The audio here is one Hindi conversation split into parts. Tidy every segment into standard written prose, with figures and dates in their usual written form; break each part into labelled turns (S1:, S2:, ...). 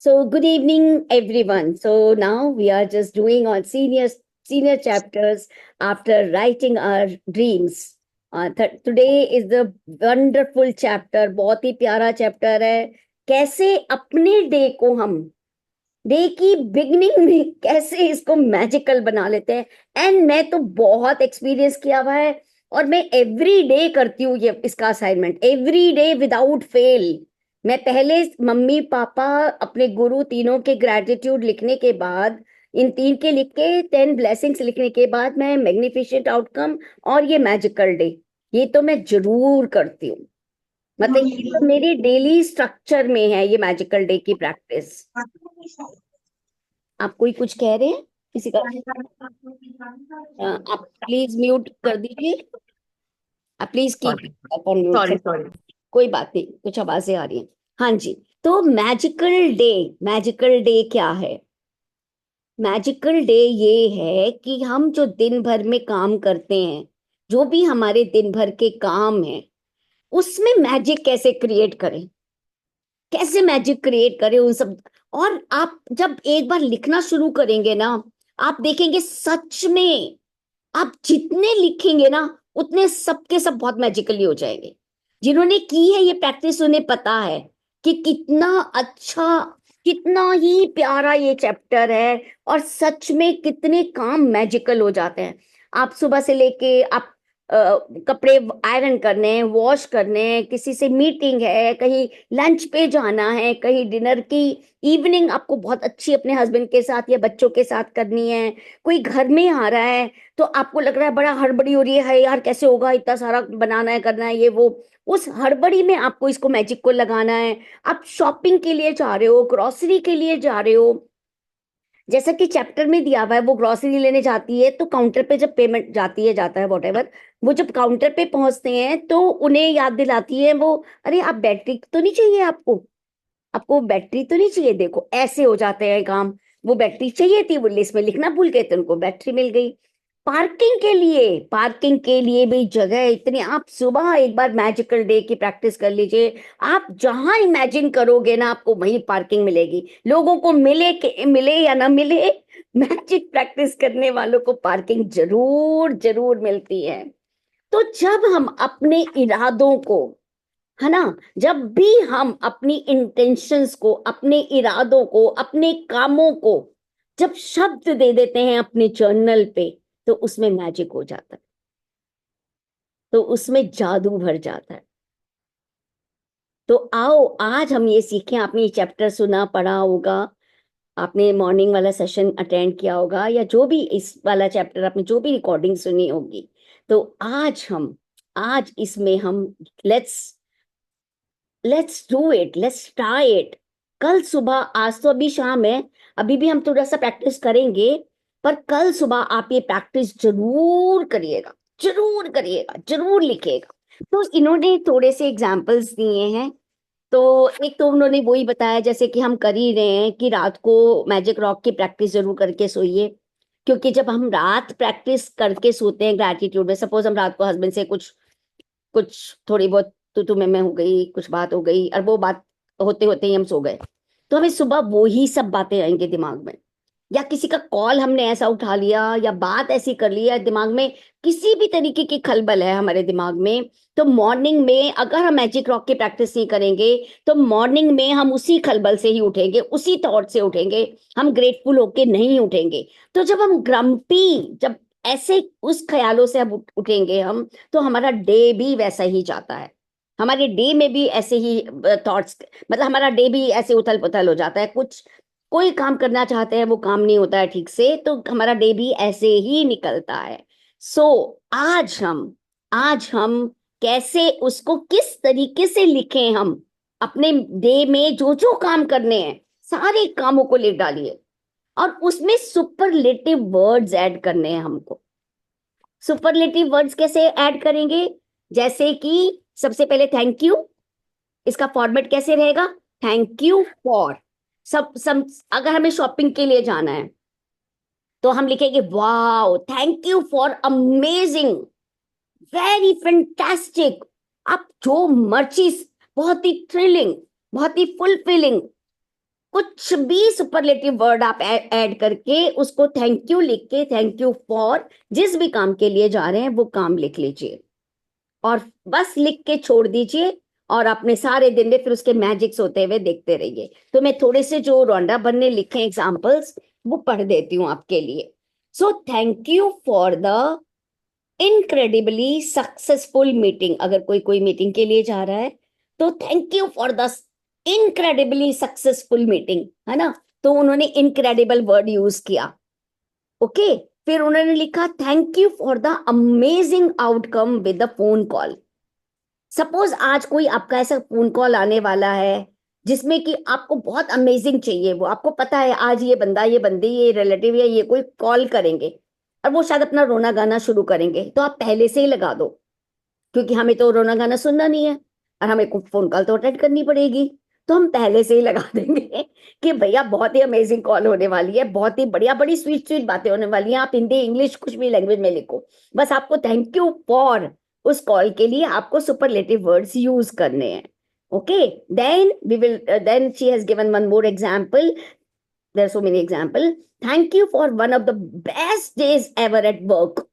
S1: So good evening, everyone. So now we are just doing on senior chapters after writing our dreams. Today is the wonderful chapter. बहुत ही प्यारा चैप्टर है. कैसे अपने डे को हम डे की बिगनिंग में कैसे इसको मैजिकल बना लेते हैं. एंड मैं तो बहुत एक्सपीरियंस किया हुआ है और मैं एवरी डे करती हूँ ये इसका assignment every day without fail. मैं पहले मम्मी पापा अपने गुरु तीनों के ग्रेटिट्यूड लिखने के बाद इन तीन के लिख के 10 ब्लेसिंग्स लिखने के बाद मैं मैग्निफिसेंट आउटकम और ये मैजिकल डे ये तो मैं जरूर करती हूँ. मतलब ये तो मेरी डेली स्ट्रक्चर में है ये मैजिकल डे की प्रैक्टिस. आप कोई कुछ कह रहे हैं किसी का? आप प्लीज म्यूट कर दीजिए. आप please keep upon mute.
S2: Sorry
S1: कोई बात नहीं, कुछ आवाजें आ रही हैं. हाँ जी. तो मैजिकल डे क्या है? मैजिकल डे ये है कि हम जो दिन भर में काम करते हैं, जो भी हमारे दिन भर के काम हैं, उसमें मैजिक कैसे क्रिएट करें, कैसे मैजिक क्रिएट करें उन सब. और आप जब एक बार लिखना शुरू करेंगे ना, आप देखेंगे सच में आप जितने लिखेंगे ना उतने सबके सब बहुत मैजिकली हो जाएंगे. जिन्होंने की है ये प्रैक्टिस उन्हें पता है कि कितना अच्छा, कितना ही प्यारा ये चैप्टर है और सच में कितने काम मैजिकल हो जाते हैं. आप सुबह से लेके आप कपड़े आयरन करने हैं, वॉश करने हैं, किसी से मीटिंग है, कहीं लंच पे जाना है, कहीं डिनर की इवनिंग आपको बहुत अच्छी अपने हस्बैंड के साथ या बच्चों के साथ करनी है, कोई घर में आ रहा है तो आपको लग रहा है बड़ा हड़बड़ी हो रही है यार, कैसे होगा, इतना सारा बनाना है, करना है, ये वो. उस हड़बड़ी में आपको इसको मैजिक को लगाना है. आप शॉपिंग के लिए जा रहे हो, ग्रोसरी के लिए जा रहे हो, जैसा कि चैप्टर में दिया हुआ है, वो ग्रोसरी लेने जाती है तो काउंटर पे जब पेमेंट जाती है जाता है वॉटेवर, वो जब काउंटर पे पहुंचते हैं तो उन्हें याद दिलाती है वो, अरे आप बैटरी तो नहीं चाहिए, आपको आपको बैटरी तो नहीं चाहिए. देखो ऐसे हो जाते हैं काम. वो बैटरी चाहिए थी, वो लिस्ट में लिखना भूल गए तो उनको बैटरी मिल गई. पार्किंग के लिए भी जगह इतनी. आप सुबह एक बार मैजिकल डे की प्रैक्टिस कर लीजिए. आप जहां इमेजिन करोगे ना आपको वहीं पार्किंग मिलेगी. लोगों को मिले या ना मिले, मैजिक प्रैक्टिस करने वालों को पार्किंग जरूर जरूर मिलती है. तो जब हम अपने इरादों को, है ना, जब भी हम अपनी इंटेंशंस को, अपने इरादों को, अपने कामों को जब शब्द दे देते हैं अपने जर्नल पे, तो उसमें मैजिक हो जाता है, तो उसमें जादू भर जाता है. तो आओ आज हम ये सीखें. आपने ये चैप्टर सुना पढ़ा होगा, आपने मॉर्निंग वाला सेशन अटेंड किया होगा, या जो भी इस वाला चैप्टर आपने जो भी रिकॉर्डिंग सुनी होगी. तो आज इसमें हम let's let's do it, let's try it. कल सुबह, आज तो अभी शाम है, अभी भी हम थोड़ा सा प्रैक्टिस करेंगे, पर कल सुबह आप ये प्रैक्टिस जरूर करिएगा, जरूर करिएगा, जरूर लिखिएगा. तो इन्होंने थोड़े से एग्जाम्पल्स दिए हैं. तो एक तो उन्होंने वही बताया जैसे कि हम कर ही रहे हैं कि रात को मैजिक रॉक की प्रैक्टिस जरूर करके सोइए. क्योंकि जब हम रात प्रैक्टिस करके सोते हैं ग्रैटिट्यूड में, सपोज हम रात को हस्बैंड से कुछ कुछ थोड़ी बहुत तू मैं हो गई, कुछ बात हो गई और वो बात होते होते ही हम सो गए, तो हमें सुबह वो ही सब बातें आएंगे दिमाग में. या किसी का कॉल हमने ऐसा उठा लिया या बात ऐसी कर ली, या दिमाग में किसी भी तरीके की खलबल है हमारे दिमाग में, तो मॉर्निंग में अगर हम मैजिक रॉक की प्रैक्टिस नहीं करेंगे तो मॉर्निंग में हम उसी खलबल से ही उठेंगे, उसी थॉट से उठेंगे, हम ग्रेटफुल होके नहीं उठेंगे. तो जब हम जब ऐसे उस ख्यालों से हम उठेंगे हम, तो हमारा डे भी वैसा ही जाता है. हमारे डे में भी ऐसे ही थॉट्स, मतलब हमारा डे भी ऐसे उथल पुथल हो जाता है. कुछ कोई काम करना चाहते हैं वो काम नहीं होता है ठीक से, तो हमारा डे भी ऐसे ही निकलता है. सो आज हम कैसे उसको किस तरीके से लिखें. हम अपने डे में जो जो काम करने हैं सारे कामों को लिख डालिए और उसमें सुपरलेटिव वर्ड्स ऐड करने हैं हमको. सुपरलेटिव वर्ड्स कैसे ऐड करेंगे? जैसे कि सबसे पहले थैंक यू. इसका फॉर्मेट कैसे रहेगा? Thank you for. सब अगर हमें शॉपिंग के लिए जाना है तो हम लिखेंगे wow, thank you for amazing, very fantastic. आप जो मर्जी, बहुत ही थ्रिलिंग, बहुत ही फुलफिलिंग, कुछ भी सुपरलेटिव वर्ड आप ऐड करके उसको थैंक यू लिख के, थैंक यू फॉर, जिस भी काम के लिए जा रहे हैं वो काम लिख लीजिए और बस लिख के छोड़ दीजिए और अपने सारे दिन में फिर उसके मैजिक्स होते हुए देखते रहिए। तो मैं थोड़े से जो रोंडा बन ने लिखे एग्जाम्पल्स वो पढ़ देती हूँ आपके लिए। So thank you for the incredibly successful meeting. अगर कोई कोई मीटिंग के लिए जा रहा है तो thank you for the incredibly successful meeting, है ना। तो उन्होंने इनक्रेडिबल वर्ड यूज किया। ओके, फिर उन्होंने लिखा thank you for the amazing outcome with the phone call. Suppose आज कोई आपका ऐसा फोन कॉल आने वाला है जिसमें कि आपको बहुत अमेजिंग चाहिए, वो आपको पता है आज ये बंदा, ये बंदी, ये रिलेटिव या ये कोई कॉल करेंगे और वो शायद अपना रोना गाना शुरू करेंगे, तो आप पहले से ही लगा दो, क्योंकि हमें तो रोना गाना सुनना नहीं है और हमें फोन कॉल तो अटेंड करनी पड़ेगी। तो हम पहले से ही लगा देंगे कि भैया बहुत ही अमेजिंग कॉल होने वाली है, बहुत ही बढ़िया, बड़ी स्वीट स्वीट बातें होने वाली हैं। आप हिंदी इंग्लिश कुछ भी लैंग्वेज में लिखो, बस आपको थैंक यू फॉर उस कॉल के लिए आपको सुपरलेटिव वर्ड्स यूज करने हैं। Okay, then we will, then she has given one more example, there are so many example. Thank you for one of the best days ever at work.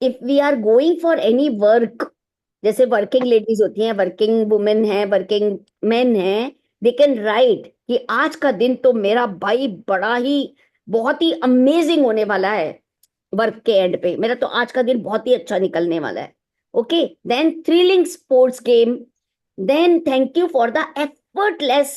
S1: If we are going for any work, जैसे वर्किंग लेडीज होती हैं, वर्किंग वुमेन है, वर्किंग मेन है, दे कैन राइट कि आज का दिन तो मेरा भाई बड़ा ही बहुत ही अमेजिंग होने वाला है, वर्क के एंड पे मेरा तो आज का दिन बहुत ही अच्छा निकलने वाला है। Okay, then thrilling sports game, then thank you for the effortless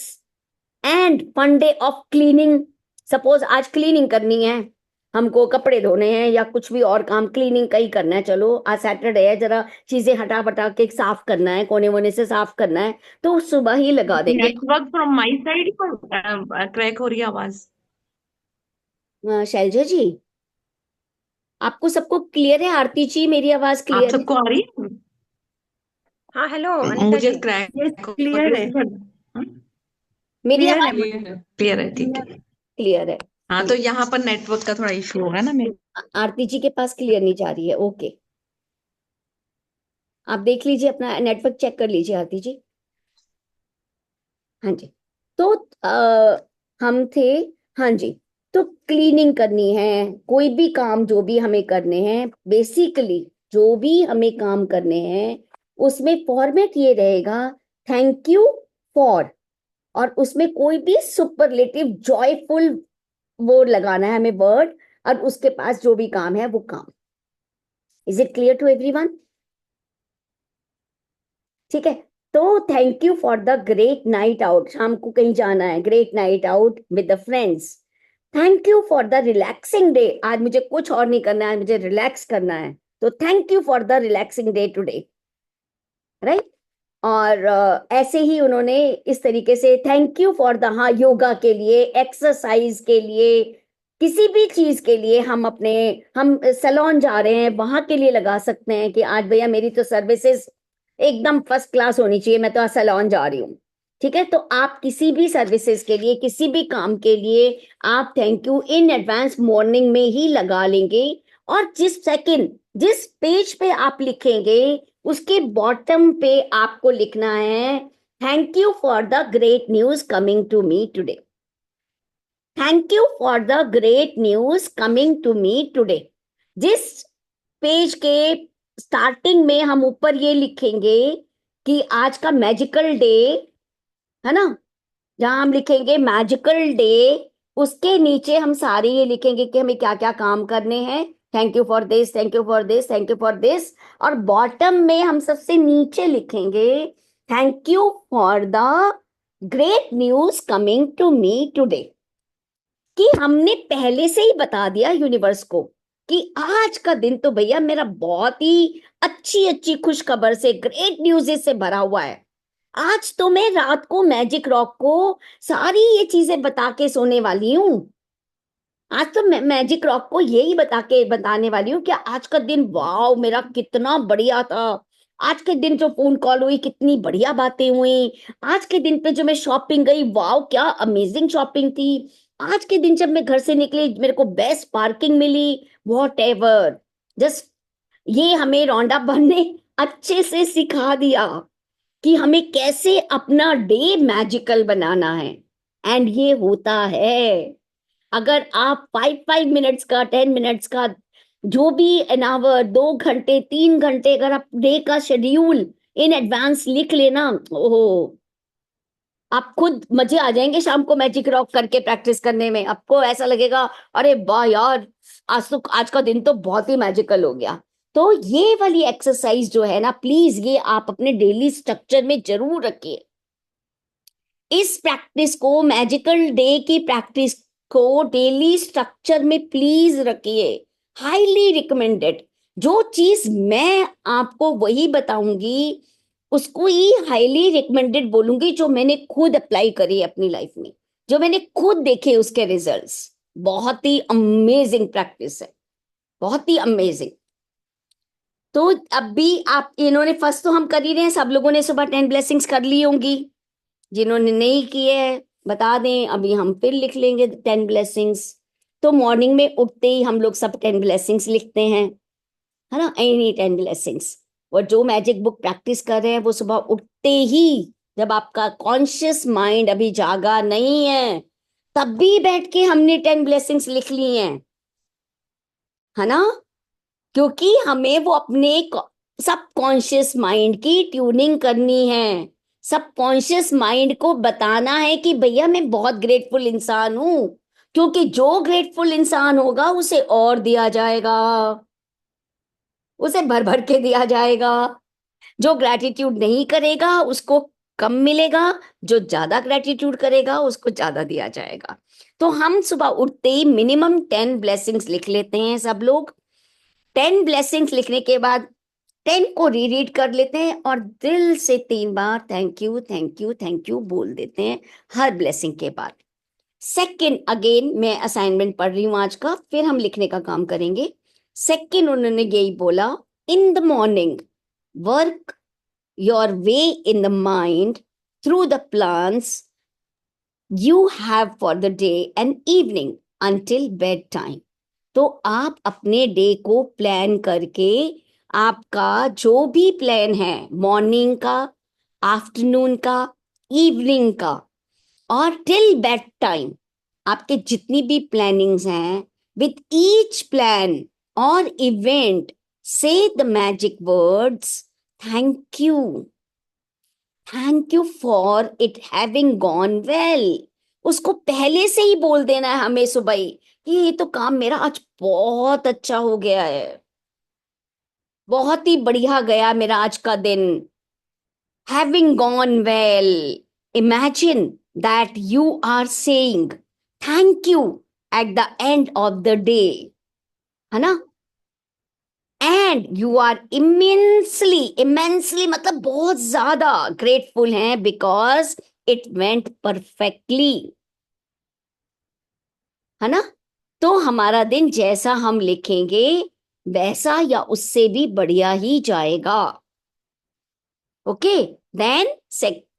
S1: and fun day of cleaning. Suppose आज क्लीनिंग करनी है, हमको कपड़े धोने हैं या कुछ भी और काम क्लीनिंग का ही करना है, चलो आज सैटरडे है, जरा चीजें हटा बटा के साफ करना है, कोने वोने से साफ करना है, तो सुबह ही लगा देंगे।
S2: Network from my side crack हो रही है आवाज।
S1: शैलजा जी, आपको सबको क्लियर है? आरती जी, मेरी आवाज
S2: आप
S1: क्लियर है?
S2: सबको आ रही है?
S3: हाँ हेलो अनीता
S2: मुझे
S3: जी।
S2: क्रैक हो
S3: क्लियर है।
S2: रही है।
S1: मेरी
S3: क्लियर है
S1: आवाज
S2: क्लियर है, ठीक है।
S1: क्लियर है?
S2: हाँ, तो यहाँ पर नेटवर्क का थोड़ा इशू होगा ना मेरे।
S1: आरती जी के पास क्लियर नहीं जा रही है। ओके, आप देख लीजिए, अपना नेटवर्क चेक कर लीजिए आरती जी। हाँ जी, तो हम थे, हाँ जी। तो क्लीनिंग करनी है, कोई भी काम जो भी हमें करने हैं, बेसिकली जो भी हमें काम करने हैं उसमें फॉर्मेट ये रहेगा थैंक यू फॉर, और उसमें कोई भी सुपरलेटिव जॉयफुल वो लगाना है हमें वर्ड, और उसके पास जो भी काम है वो काम। Is it clear to everyone? ठीक है, तो thank you for the great night out, शाम को कहीं जाना है, great night out with the friends. Thank you for the relaxing day, आज मुझे कुछ और नहीं करना है, मुझे रिलैक्स करना है, तो thank you for the relaxing day today, right. और ऐसे ही उन्होंने इस तरीके से थैंक यू फॉर द, हाँ, योगा के लिए, एक्सरसाइज के लिए, किसी भी चीज के लिए, हम सैलून जा रहे हैं वहां के लिए लगा सकते हैं कि आज भैया मेरी तो सर्विसेज एकदम फर्स्ट क्लास होनी चाहिए, मैं तो आज सैलून जा रही हूँ। ठीक है, तो आप किसी भी सर्विसेज के लिए, किसी भी काम के लिए आप thank you in advance morning में ही लगा लेंगे। और जिस पेज पे आप लिखेंगे उसके बॉटम पे आपको लिखना है thank you for the great news coming to me today. Thank you for the great news coming to me today. जिस पेज के स्टार्टिंग में हम ऊपर ये लिखेंगे कि आज का मैजिकल डे, है ना, जहां हम लिखेंगे मैजिकल डे, उसके नीचे हम सारे ये लिखेंगे कि हमें क्या क्या काम करने हैं, thank you for this, thank you for this, thank you for this. और बॉटम में हम सबसे नीचे लिखेंगे thank you for the great news coming to me today. कि हमने पहले से ही बता दिया यूनिवर्स को कि आज का दिन तो भैया मेरा बहुत ही अच्छी अच्छी खुश खबर से, ग्रेट न्यूज़ से भरा हुआ है। आज तो मैं रात को मैजिक रॉक को सारी ये चीजें बता के सोने वाली हूँ। आज तो मैं मैजिक रॉक को यही बताने वाली हूँ कि आज का दिन वाव मेरा कितना बढ़िया था। आज के दिन जो फोन कॉल हुई कितनी बढ़िया बातें हुई। आज के दिन पे जो मैं शॉपिंग गई, वाव क्या अमेजिंग शॉपिंग थी। आज के दिन जब मैं घर से निकली मेरे को बेस्ट पार्किंग मिली, वॉट एवर। जस्ट ये हमें रौंडा बन ने अच्छे से सिखा दिया कि हमें कैसे अपना डे मैजिकल बनाना है। एंड ये होता है। अगर आप 5 5 मिनट्स का, 10 मिनट्स का, जो भी एन आवर, 2 घंटे, 3 घंटे, अगर आप डे का शेड्यूल इन एडवांस लिख लेना, ओहो, आप खुद मजे आ जाएंगे शाम को मैजिक रॉक करके प्रैक्टिस करने में। आपको ऐसा लगेगा अरे वाह यार, आज का दिन तो बहुत ही मैजिकल हो गया। तो ये वाली एक्सरसाइज जो है ना, प्लीज ये आप अपने डेली स्ट्रक्चर में जरूर रखिए। इस प्रैक्टिस को, मैजिकल डे की प्रैक्टिस को डेली स्ट्रक्चर में प्लीज रखिए। Highly recommended. जो चीज मैं आपको वही बताऊंगी, उसको ही हाईली रिकमेंडेड बोलूंगी, जो मैंने खुद अप्लाई करी अपनी लाइफ में, जो मैंने खुद देखे उसके रिजल्ट्स। बहुत ही अमेजिंग प्रैक्टिस है, बहुत ही अमेजिंग। तो अभी आप, इन्होंने फर्स्ट तो हम कर ही रहे हैं, सब लोगों ने सुबह 10 ब्लेसिंग्स कर ली होंगी। जिन्होंने नहीं किए हैं बता दें, अभी हम फिर लिख लेंगे 10 ब्लेसिंग्स। तो मॉर्निंग में उठते ही हम लोग सब 10 ब्लेसिंग्स लिखते हैं, है ना, एनी 10 ब्लेसिंग्स। और जो मैजिक बुक प्रैक्टिस कर रहे हैं वो सुबह उठते ही, जब आपका कॉन्शियस माइंड अभी जागा नहीं है, तब भी बैठ के हमने 10 ब्लेसिंग्स लिख ली हैं, है ना। क्योंकि हमें वो अपने सब कॉन्शियस माइंड की ट्यूनिंग करनी है। सब कॉन्शियस माइंड को बताना है कि भैया मैं बहुत ग्रेटफुल इंसान हूं। क्योंकि जो ग्रेटफुल इंसान होगा उसे और दिया जाएगा, उसे भर भर के दिया जाएगा। जो ग्रैटिट्यूड नहीं करेगा उसको कम मिलेगा, जो ज्यादा ग्रैटिट्यूड करेगा उसको ज्यादा दिया जाएगा। तो हम सुबह उठते ही मिनिमम 10 ब्लेसिंग्स लिख लेते हैं सब लोग। 10 ब्लेसिंग्स लिखने के बाद 10 को रीरीड कर लेते हैं और दिल से 3 बार thank you, thank you, thank you बोल देते हैं हर ब्लेसिंग के बाद। सेकंड, अगेन मैं असाइनमेंट पढ़ रही हूं आज का, फिर हम लिखने का काम करेंगे। सेकंड उन्होंने यही बोला, इन the morning work your way in the mind through the plans you have for the day and evening until bed time. तो आप अपने डे को प्लान करके, आपका जो भी प्लान है, मॉर्निंग का, आफ्टरनून का, इवनिंग का, और टिल बेड टाइम, आपके जितनी भी प्लानिंग्स हैं, विथ ईच प्लान और इवेंट से the magic words thank you, thank you for it having gone well. उसको पहले से ही बोल देना है हमें सुबह ही कि ये तो काम मेरा आज बहुत अच्छा हो गया है, बहुत ही बढ़िया गया मेरा आज का दिन। Having gone well, imagine that you are saying thank you at the end of the day, है ना। And you are immensely, immensely मतलब बहुत ज्यादा ग्रेटफुल हैं बिकॉज इट वेंट परफेक्टली, है ना। तो हमारा दिन जैसा हम लिखेंगे वैसा या उससे भी बढ़िया ही जाएगा। Okay, then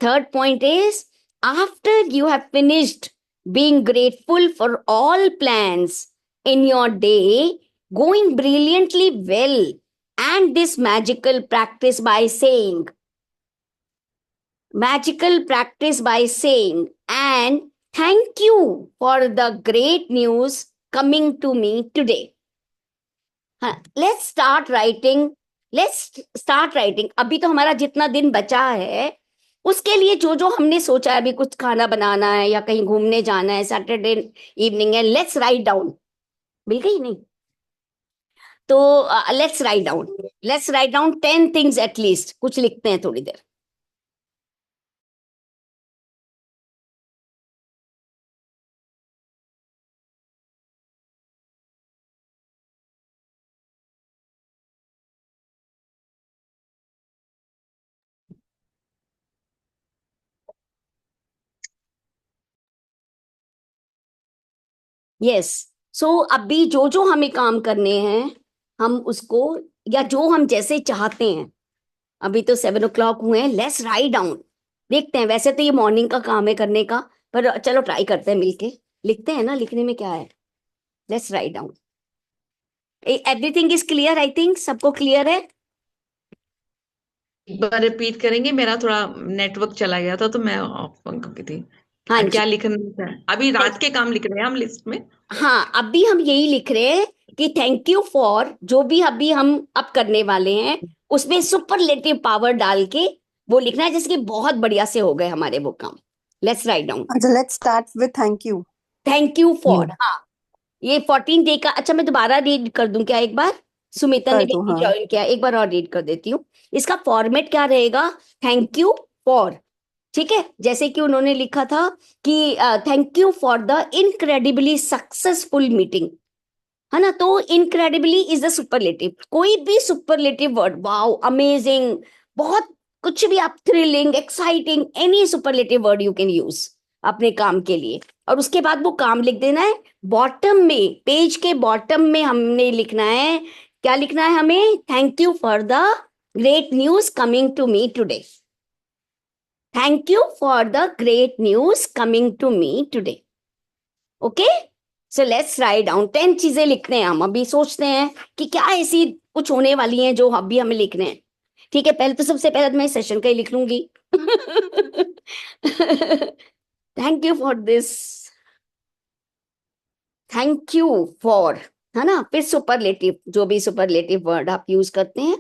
S1: third point is, after you have finished being grateful for all plans in your day going brilliantly well, and this magical practice by saying and thank you for the great news coming to me today. हाँ, let's start writing. अभी तो हमारा जितना दिन बचा है उसके लिए जो जो हमने सोचा है, अभी कुछ खाना बनाना है या कहीं घूमने जाना है, सैटरडे इवनिंग है, लेट्स राइट डाउन। मिल गई नहीं तो let's write down 10 things at least, कुछ लिखते हैं थोड़ी देर। यस, सो अभी जो जो हमें काम करने हैं हम उसको, या जो हम जैसे चाहते हैं, अभी तो 7 o'clock हुए हैं, लेट्स राइट डाउन। देखते हैं, वैसे तो ये मॉर्निंग का काम है करने का, पर चलो ट्राई करते हैं मिलके। लिखते हैं ना, लिखने में क्या है। Let's write down. Everything is clear, I think सबको क्लियर है।
S2: एक बार रिपीट करेंगे, मेरा थोड़ा नेटवर्क चला गया था तो मैं ऑफ बंद कर थी।
S1: हाँ जी।
S2: क्या लिखना है? अभी रात के काम लिख रहे हैं हम लिस्ट में।
S1: हाँ, अभी हम यही लिख रहे हैं कि थैंक यू फॉर, जो भी अभी हम अब करने वाले हैं उसमें सुपरलेटिव पावर डाल के वो लिखना है, जैसे कि बहुत बढ़िया से हो गए हमारे वो काम। Let's write down.
S4: अच्छा, let's start with thank you.
S1: Thank you for,
S4: You.
S1: हाँ। ये 14 डे का, अच्छा मैं दोबारा रीड कर दूं क्या एक बार? सुमिता ने
S4: कर दो,
S1: भी
S4: हाँ।
S1: ज्वाइन किया, एक बार और रीड कर देती हूँ। इसका फॉर्मेट क्या रहेगा? थैंक यू फॉर, ठीक है। जैसे कि उन्होंने लिखा था कि thank you for the incredibly successful meeting, है ना? तो इनक्रेडिबली इज द सुपरलेटिव। कोई भी सुपरलेटिव वर्ड, वाओ, अमेजिंग, बहुत कुछ भी आप, thrilling, exciting, any superlative word you can use अपने काम के लिए। और उसके बाद वो काम लिख देना है। बॉटम में, पेज के बॉटम में हमने लिखना है, क्या लिखना है हमें? Thank you for the great news coming to me today. Thank you for the great news coming to me today. Okay, so let's write down 10 चीजें लिखने हैं। हम अभी सोचते हैं कि क्या ऐसी कुछ होने वाली हैं जो अभी हमें लिखने हैं। ठीक है, पहले तो सबसे पहले तो मैं सेशन का ही लिख लूंगी। Thank you for this, thank you for, है ना? फिर सुपरलेटिव, जो भी सुपरलेटिव वर्ड आप यूज करते हैं।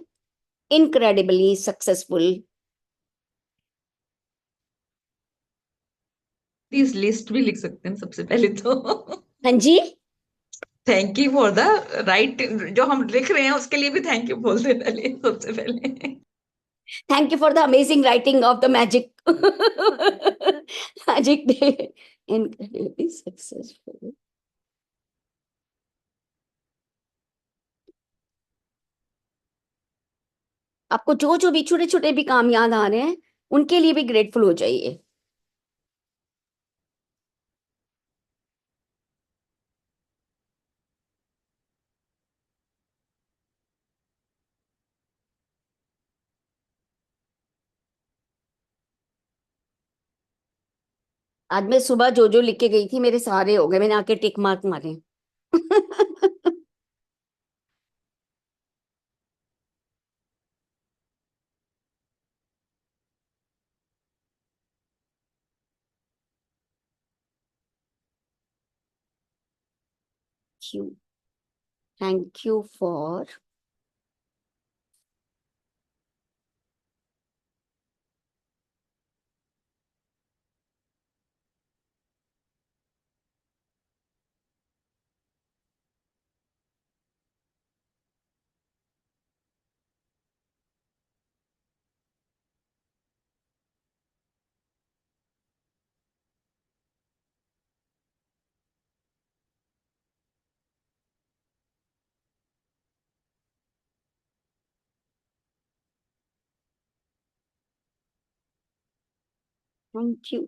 S1: Incredibly successful.
S2: प्लीज लिस्ट भी लिख सकते हैं सबसे पहले तो।
S1: हाँ जी।
S2: Thank you for the write, जो हम लिख रहे हैं उसके लिए भी थैंक यू बोलते पहले, सबसे पहले।
S1: Thank you for the amazing writing of the magic, magic day, incredibly successful. आपको जो जो भी छोटे छोटे भी काम याद आ रहे हैं उनके लिए भी ग्रेटफुल हो जाइए। आज मैं सुबह जो जो लिख के गई थी मेरे सारे हो गए, मैंने आके टिक मार्क मारे। Q, thank you for, thank you.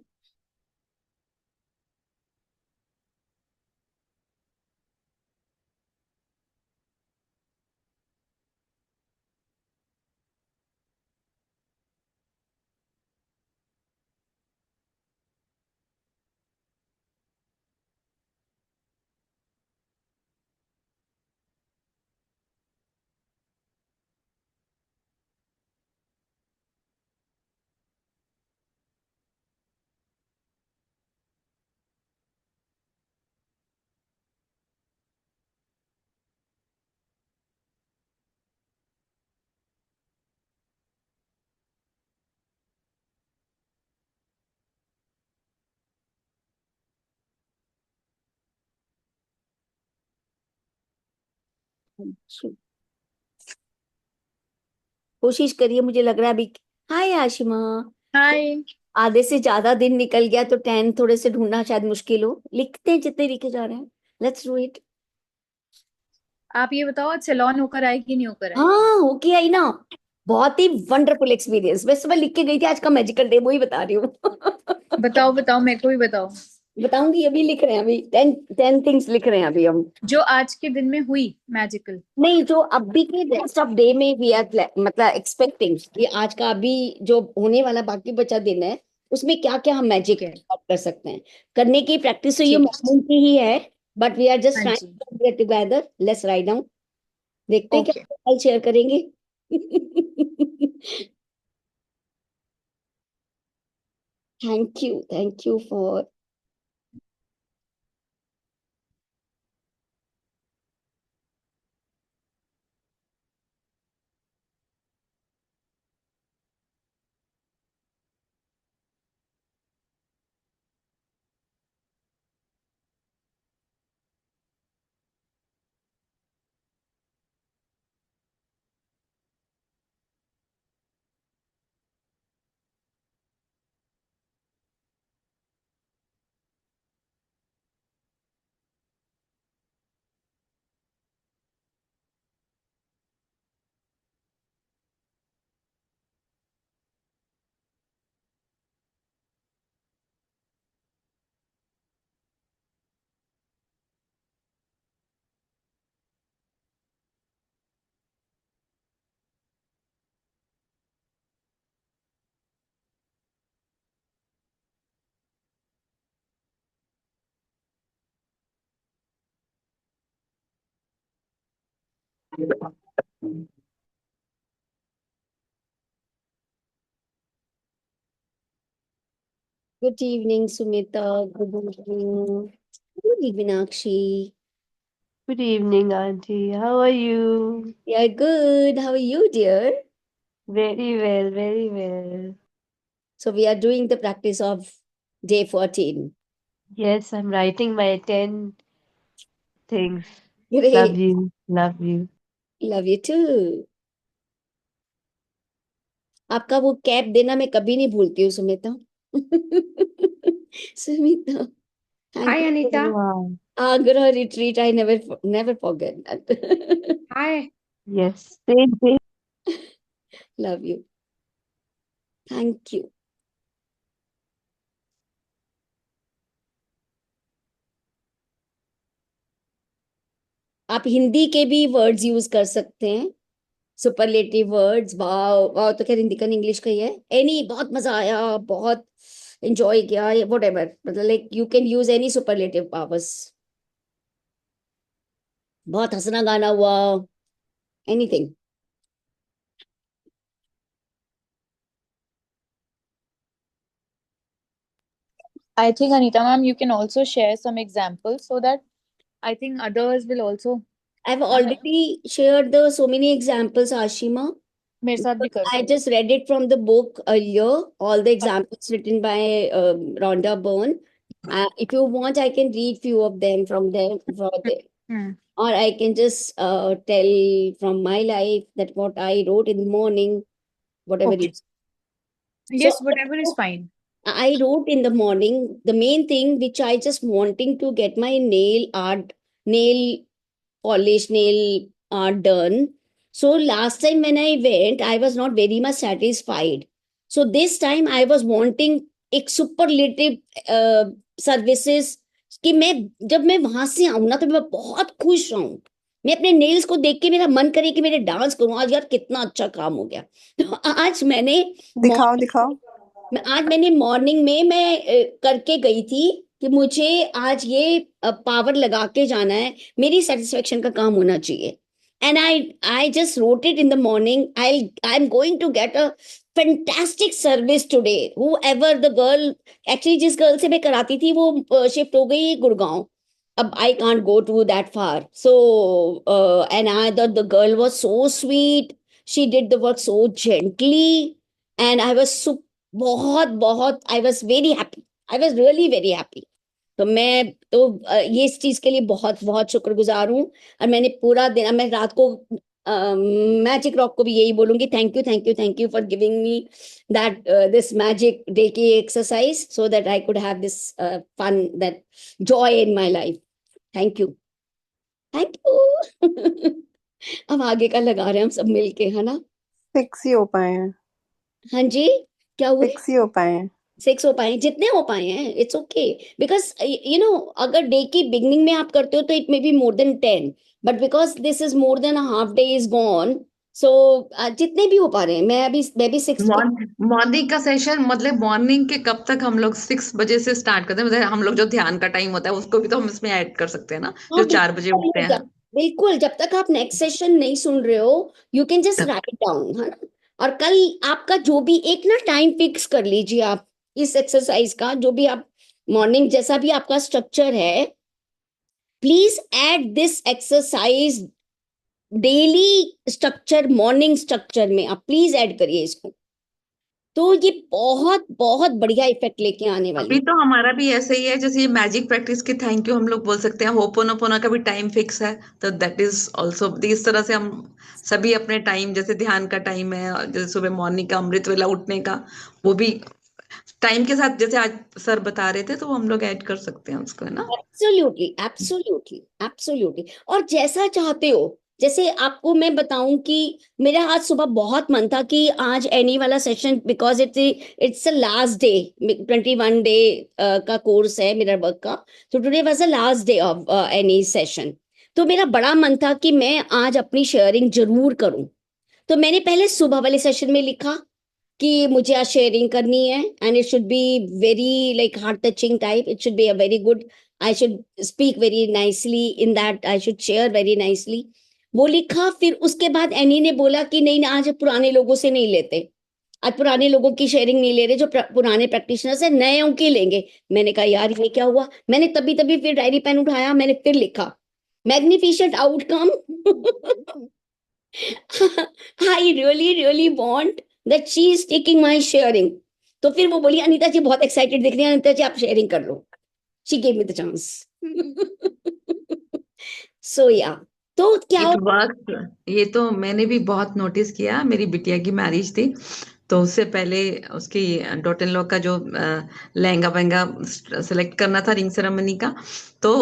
S1: कोशिश करिए, मुझे लग रहा है अभी। हाय आशिमा।
S3: हाय।
S1: आधे से ज्यादा दिन निकल गया तो 10 थोड़े से ढूंढना शायद मुश्किल हो। लिखते हैं जितने लिखे जा रहे हैं। Let's do it.
S3: आप ये बताओ, आज सैलॉन होकर आए कि नहीं होकर आए?
S1: हाँ, ओके आई ना। बहुत ही वंडरफुल एक्सपीरियंस। वैसे मैं लिख के गई थी आज का मैजिकल डे, वही बता रही हूँ।
S3: बताओ बताओ, मेरे को भी बताओ।
S1: बताऊंगी, अभी लिख रहे हैं, अभी 10 थिंग्स लिख रहे हैं अभी हम।
S3: जो आज के दिन में हुई मैजिकल।
S1: नहीं, जो अभी के रेस्ट ऑफ डे में वी आर मतलब एक्सपेक्टिंग कि आज का अभी जो होने वाला बाकी बचा दिन है उसमें क्या क्या हम
S3: ठीक
S1: मैजिक
S3: है।
S1: कर सकते हैं। करने की प्रैक्टिस तो ये
S3: ठीक।
S1: मॉर्निंग की ही है, बट वी आर जस्ट
S3: हाँ जी।
S1: Trying to get together. Let's write down. देखते हैं
S3: ओके।
S1: क्या कल शेयर करेंगे। Thank you for Good evening, Sumita. Good evening. Good evening, Meenakshi.
S5: Good evening, Auntie. How are you?
S1: Yeah, good. How are you, dear?
S5: Very well, very well.
S1: So we are doing the practice of day 14.
S5: Yes, I'm writing my 10 things. Love
S1: Great.
S5: you, love you.
S1: Love you too. आपका वो कैप देना मैं कभी नहीं भूलती हूँ, Sumita. Sumita, thank
S3: Hi,
S1: you.
S3: Anita.
S5: Wow.
S1: Agra retreat, I never forget that.
S3: Hi.
S5: Yes, same, same.
S1: Love you. Thank you. आप हिंदी के भी वर्ड्स यूज कर सकते हैं. Superlative words. वाओ वाओ तो खैर हिंदी का नहीं, इंग्लिश का ही है. एनी, बहुत मजा आया, बहुत एंजॉय किया, वट एवर, मतलब like you can use any superlative powers. बहुत हंसना गाना हुआ, anything.
S3: I think, Anita ma'am, you can also share some examples so that I think others will also.
S1: I've already shared the so many examples, Ashima.
S3: मेरे साथ भी कर
S1: I
S3: सकते
S1: just read it from the book earlier, all the examples written by Rhonda Byrne. If you want, I can read few of them from there,
S3: हैं.
S1: or I can just tell from my life that what I wrote in the morning, whatever
S3: Okay.
S1: it is.
S3: Yes,
S1: So
S3: whatever is fine.
S1: I wrote in the morning the main thing which I just wanting to get my nail art, nail polish, nail art done. So last time when I went, I was not very much satisfied. So this time I was wanting एक superlative services कि मैं जब मैं वहां से आऊं ना तो मैं बहुत खुश रहूं. मैं अपने नेल्स को देख के मेरा मन करे कि मेरे डांस करूं. आज यार कितना अच्छा काम हो गया. तो आज मैंने
S4: दिखाओ दिखाओ.
S1: मॉर्निंग में मैं करके गई थी कि मुझे आज ये पावर लगा के जाना है. मेरी सेटिस्फेक्शन का काम होना चाहिए. And I just wrote it in the morning. I am going to get a fantastic service today. However the girl, actually जिस गर्ल से मैं कराती थी वो शिफ्ट हो गई गुड़गांव. अब I can't go to that far. So and I the girl was so sweet. She did the work so gently and I was बहुत बहुत I was very happy. I was really very happy. तो मैं तो ये इस चीज के लिए बहुत बहुत शुक्रगुजार हूँ. और मैंने पूरा दिन, मैं रात को मैजिक रॉक को भी यही बोलूंगी, thank you thank you thank you for giving me that this magic day की exercise so that I could have this fun, that joy in my life. Thank you, thank you. अब आगे का लगा रहे हैं हम सब मिलके, है ना.
S4: 6 ही हो पाए हैं.
S1: हाँ जी, क्या हुए?
S4: 6 ही हो पाए हैं.
S1: 6 हो पाए, जितने हो पाए हैं it's okay. Because you know अगर डे की बिगनिंग में आप करते हो तो it may be more than 10, but because this is more than half day is gone. So जितने भी हो पा रहे हैं, मैं भी 6 पे.
S2: मॉर्निंग का सेशन मतलब मॉर्निंग के कब तक हम लोग 6 बजे से स्टार्ट करते हैं, मतलब हम लोग जो ध्यान का टाइम होता है उसको भी तो हम इसमें ऐड कर सकते हैं ना, जो
S1: हाँ
S2: 4 बजे उठते हैं.
S1: बिल्कुल. जब तक आप नेक्स्ट सेशन नहीं सुन रहे हो, you can just right down, है ना. और कल आपका जो भी एक ना टाइम फिक्स कर लीजिए आप इस एक्सरसाइज का, जो भी आप मॉर्निंग जैसा भी आपका स्ट्रक्चर है, please add this exercise daily structure. Morning structure में आप प्लीज ऐड करिए इसको. तो ये बहुत बहुत बढ़िया इफेक्ट लेके आने वाली
S2: अभी
S1: है.
S2: तो हमारा भी ऐसे ही है, जैसे ये मैजिक प्रैक्टिस की थैंक यू हम लोग बोल सकते हैं. होपोनोपोनो का भी टाइम फिक्स है, तो दैट इज ऑल्सो इस तरह से हम सभी अपने टाइम, जैसे ध्यान का टाइम है, और जैसे सुबह मॉर्निंग का अमृत वेला उठने का, वो भी टाइम के साथ जैसे आज सर बता रहे थे, तो वो हम लोग ऐड कर सकते हैं उसको, है ना.
S1: Absolutely absolutely absolutely. और जैसा चाहते हो, जैसे आपको मैं बताऊं कि मेरा आज सुबह बहुत मन था कि आज एनी वाला session, because it's a last day. 21 day का कोर्स है मेरा वर्क का. तो today was the last day of any session. तो मेरा बड़ा मन था कि मैं आज अपनी शेयरिंग जरूर करूं. तो मैंने पहले सुबह वाले सेशन में लिखा कि मुझे आज शेयरिंग करनी है, and it should be very like heart touching type. It should be a very good, I should speak very nicely in that, I should share very nicely. वो लिखा, फिर उसके बाद एनी ने बोला कि नहीं ना, आज पुराने लोगों से नहीं लेते, आज पुराने लोगों की शेयरिंग नहीं ले रहे, जो पुराने प्रैक्टिशनर्स है नए की लेंगे। मैंने कहा यार ये क्या हुआ, मैंने तभी तभी फिर डायरी पेन उठाया, मैंने फिर लिखा magnificent outcome I really really want that she is taking my sharing. तो फिर वो बोली अनीता जी बहुत एक्साइटेड दिख रही है, अनीता जी आप शेयरिंग कर लो। She gave me the chance. So yeah, तो क्या
S2: इट वर्क। ये तो मैंने भी बहुत नोटिस किया। मेरी बिटिया की मैरिज थी, तो उससे पहले उसकी डॉटर इन लॉ का जो लहंगा वहंगा सेलेक्ट करना था रिंग सेरेमनी का, तो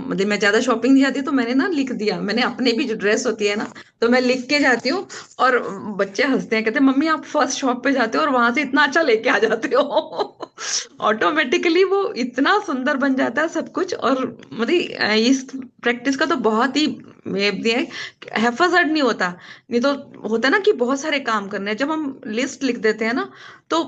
S2: मतलब मैं ज्यादा शॉपिंग नहीं जाती, तो मैंने ना लिख दिया, मैंने अपने भी जो ड्रेस होती है ना, तो मैं लिख के जाती हूँ। और बच्चे हंसते हैं, कहते हैं मम्मी आप फर्स्ट शॉप पे जाते हो और वहां से इतना अच्छा लेके आ जाते हो। ऑटोमेटिकली वो इतना सुंदर बन जाता है सब कुछ। और मतलब इस प्रैक्टिस का तो बहुत ही हेफाजत नहीं होता। नहीं तो होता है ना कि बहुत सारे काम करने हैं, जब हम लिस्ट लिख देते हैं ना, तो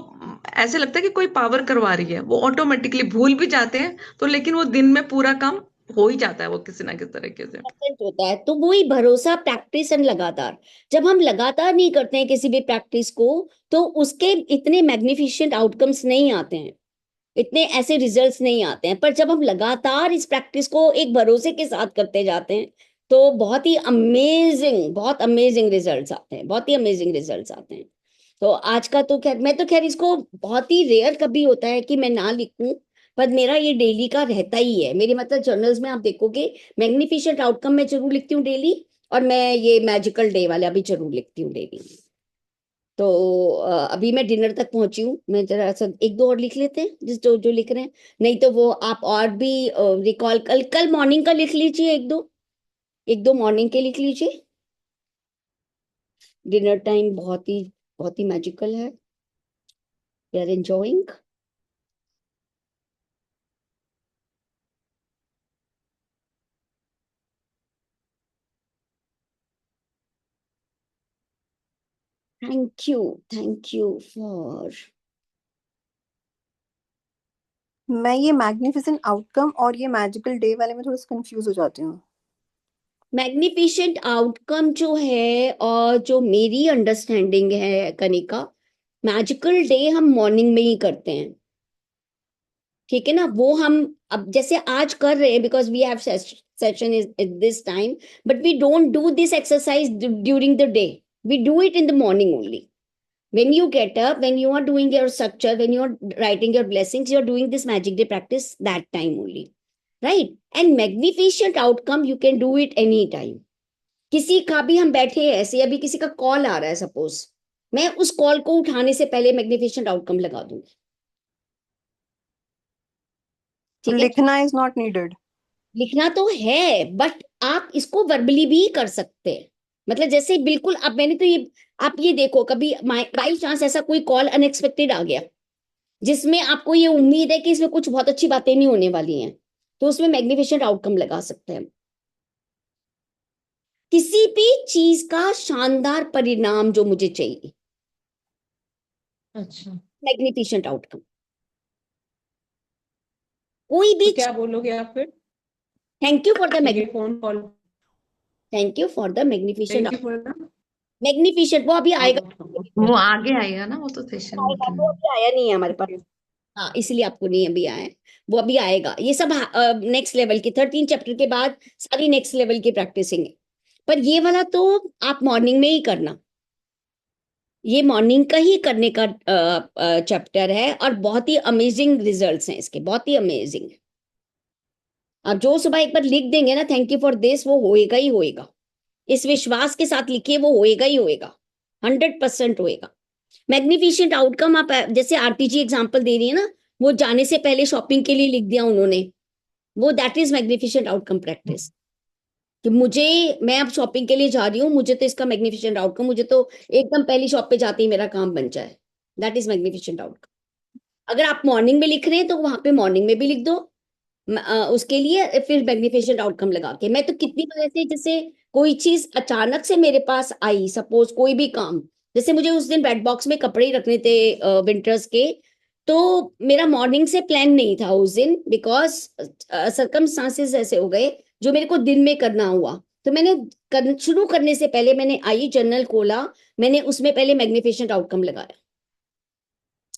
S2: ऐसे लगता है कि कोई पावर करवा रही है, वो ऑटोमेटिकली भूल भी जाते हैं, तो लेकिन वो दिन में पूरा काम हो ही जाता है वो किसी ना किसी तरीके से।
S1: परसेंट होता है। तो वही भरोसा, प्रैक्टिस एंड लगातार। जब हम लगातार नहीं करते हैं किसी भी प्रैक्टिस को, तो उसके इतने मैग्निफिशेंट आउटकम्स नहीं आते हैं, इतने ऐसे रिजल्ट्स नहीं आते हैं। पर जब हम लगातार इस प्रैक्टिस को एक भरोसे के साथ करते जाते हैं, तो बहुत अमेजिंग रिजल्ट्स आते हैं, बहुत ही अमेजिंग रिजल्ट्स आते हैं। तो आज का तो खैर, मैं तो खैर इसको बहुत ही रेयर कभी होता है कि मैं ना लिखूं, पर मेरा ये डेली का रहता ही है। मेरे मतलब जर्नल्स में आप देखोगे मैग्निफिशेंट आउटकम मैं जरूर लिखती हूँ डेली, और मैं ये मैजिकल डे वाला भी जरूर लिखती हूँ डेली। तो अभी मैं डिनर तक पहुंची हूँ, मैं जरा सा एक दो और लिख लेते हैं जिस जो जो लिख रहे हैं। नहीं तो वो आप और भी रिकॉल, कल कल मॉर्निंग का लिख लीजिए, एक दो मॉर्निंग के लिख लीजिए। डिनर टाइम बहुत ही मैजिकल है, we are enjoying. Thank you for.
S4: मैं ये मैग्निफिसेंट आउटकम और ये मैजिकल डे वाले में थोड़ा सा कंफ्यूज हो जाती हूँ।
S1: मैग्निफिशेंट आउटकम जो है, और जो मेरी अंडरस्टैंडिंग है कनिका, मैजिकल डे हम मॉर्निंग में ही करते हैं, ठीक है ना। वो हम अब जैसे आज कर रहे हैं because we have session is at this time, but we don't do this exercise during the day, we do it in the morning only. When you get up, when you are doing your structure, when you are writing your blessings, you are doing this magic day practice that time only, right? And magnificent outcome you can do it any time. किसी का भी, हम बैठे हैं ऐसे, अभी किसी का कॉल आ रहा है सपोज, मैं उस कॉल को उठाने से पहले मैग्निफिशेंट आउटकम लगा दूंगी, ठीक है।
S4: लिखना इज नॉट नीडेड।
S1: लिखना तो है, बट आप इसको वर्बली भी कर सकते हैं। मतलब जैसे बिल्कुल अब मैंने तो ये, आप ये देखो कभी बाई चांस ऐसा कोई कॉल अनएक्सपेक्टेड आ गया, जिसमें आपको ये उम्मीद है कि इसमें कुछ बहुत अच्छी बातें नहीं होने वाली हैं, तो उसमें मैग्निफिशेंट आउटकम लगा सकते हैं। किसी भी चीज का शानदार परिणाम जो मुझे चाहिए,
S6: अच्छा,
S1: मैग्निफिशेंट आउटकम। कोई भी,
S6: तो क्या बोलोगे आप फिर?
S1: थैंक यू फॉर द
S6: ये phone call,
S1: thank you for the magnificent,
S6: thank you for
S1: magnificent वो अभी आएगा,
S2: वो आगे आएगा ना, वो तो सेशन
S1: वो अभी आया नहीं है हमारे पास। हाँ, इसलिए आपको नहीं अभी आया है, वो अभी आएगा। ये सब नेक्स्ट लेवल की 13 चैप्टर के बाद सारी नेक्स्ट लेवल की प्रैक्टिसिंग है। पर ये वाला तो आप मॉर्निंग में ही करना, ये मॉर्निंग का ही करने का चैप्टर है, और बहुत ही अमेजिंग रिजल्ट्स हैं इसके, बहुत ही अमेजिंग। आप जो सुबह एक बार लिख देंगे ना थैंक यू फॉर दिस, वो होएगा ही होएगा। इस विश्वास के साथ लिखिए, वो होएगा ही होएगा, 100% होएगा। मैग्निफिशेंट आउटकम, आप जैसे आरती जी एग्जाम्पल दे रही है ना, वो जाने से पहले शॉपिंग के लिए लिख दिया उन्होंने, वो that is magnificent outcome practice. कि मैं अब शॉपिंग के लिए जा रही हूँ, मुझे तो इसका मैग्निफिशेंट आउटकम, मुझे तो एकदम पहली शॉप पे जाते ही मेरा काम बन जाए, दैट इज मैग्निफिशेंट आउटकम। अगर आप मॉर्निंग में लिख रहे हैं तो वहां पे मॉर्निंग में भी लिख दो, उसके लिए फिर मैग्निफिशेंट आउटकम लगा के। मैं तो कितनी बार ऐसे, जैसे कोई चीज अचानक से मेरे पास आई, सपोज कोई भी काम, जैसे मुझे उस दिन रेड बॉक्स में कपड़े ही रखने थे विंटर्स के, तो मेरा मॉर्निंग से प्लान नहीं था उस दिन, बिकॉज सरकमस्टांसेस ऐसे हो गए जो मेरे को दिन में करना हुआ, तो मैंने शुरू करने से पहले मैंने आई जर्नल खोला, मैंने उसमें पहले मैग्निफिसेंट आउटकम लगाया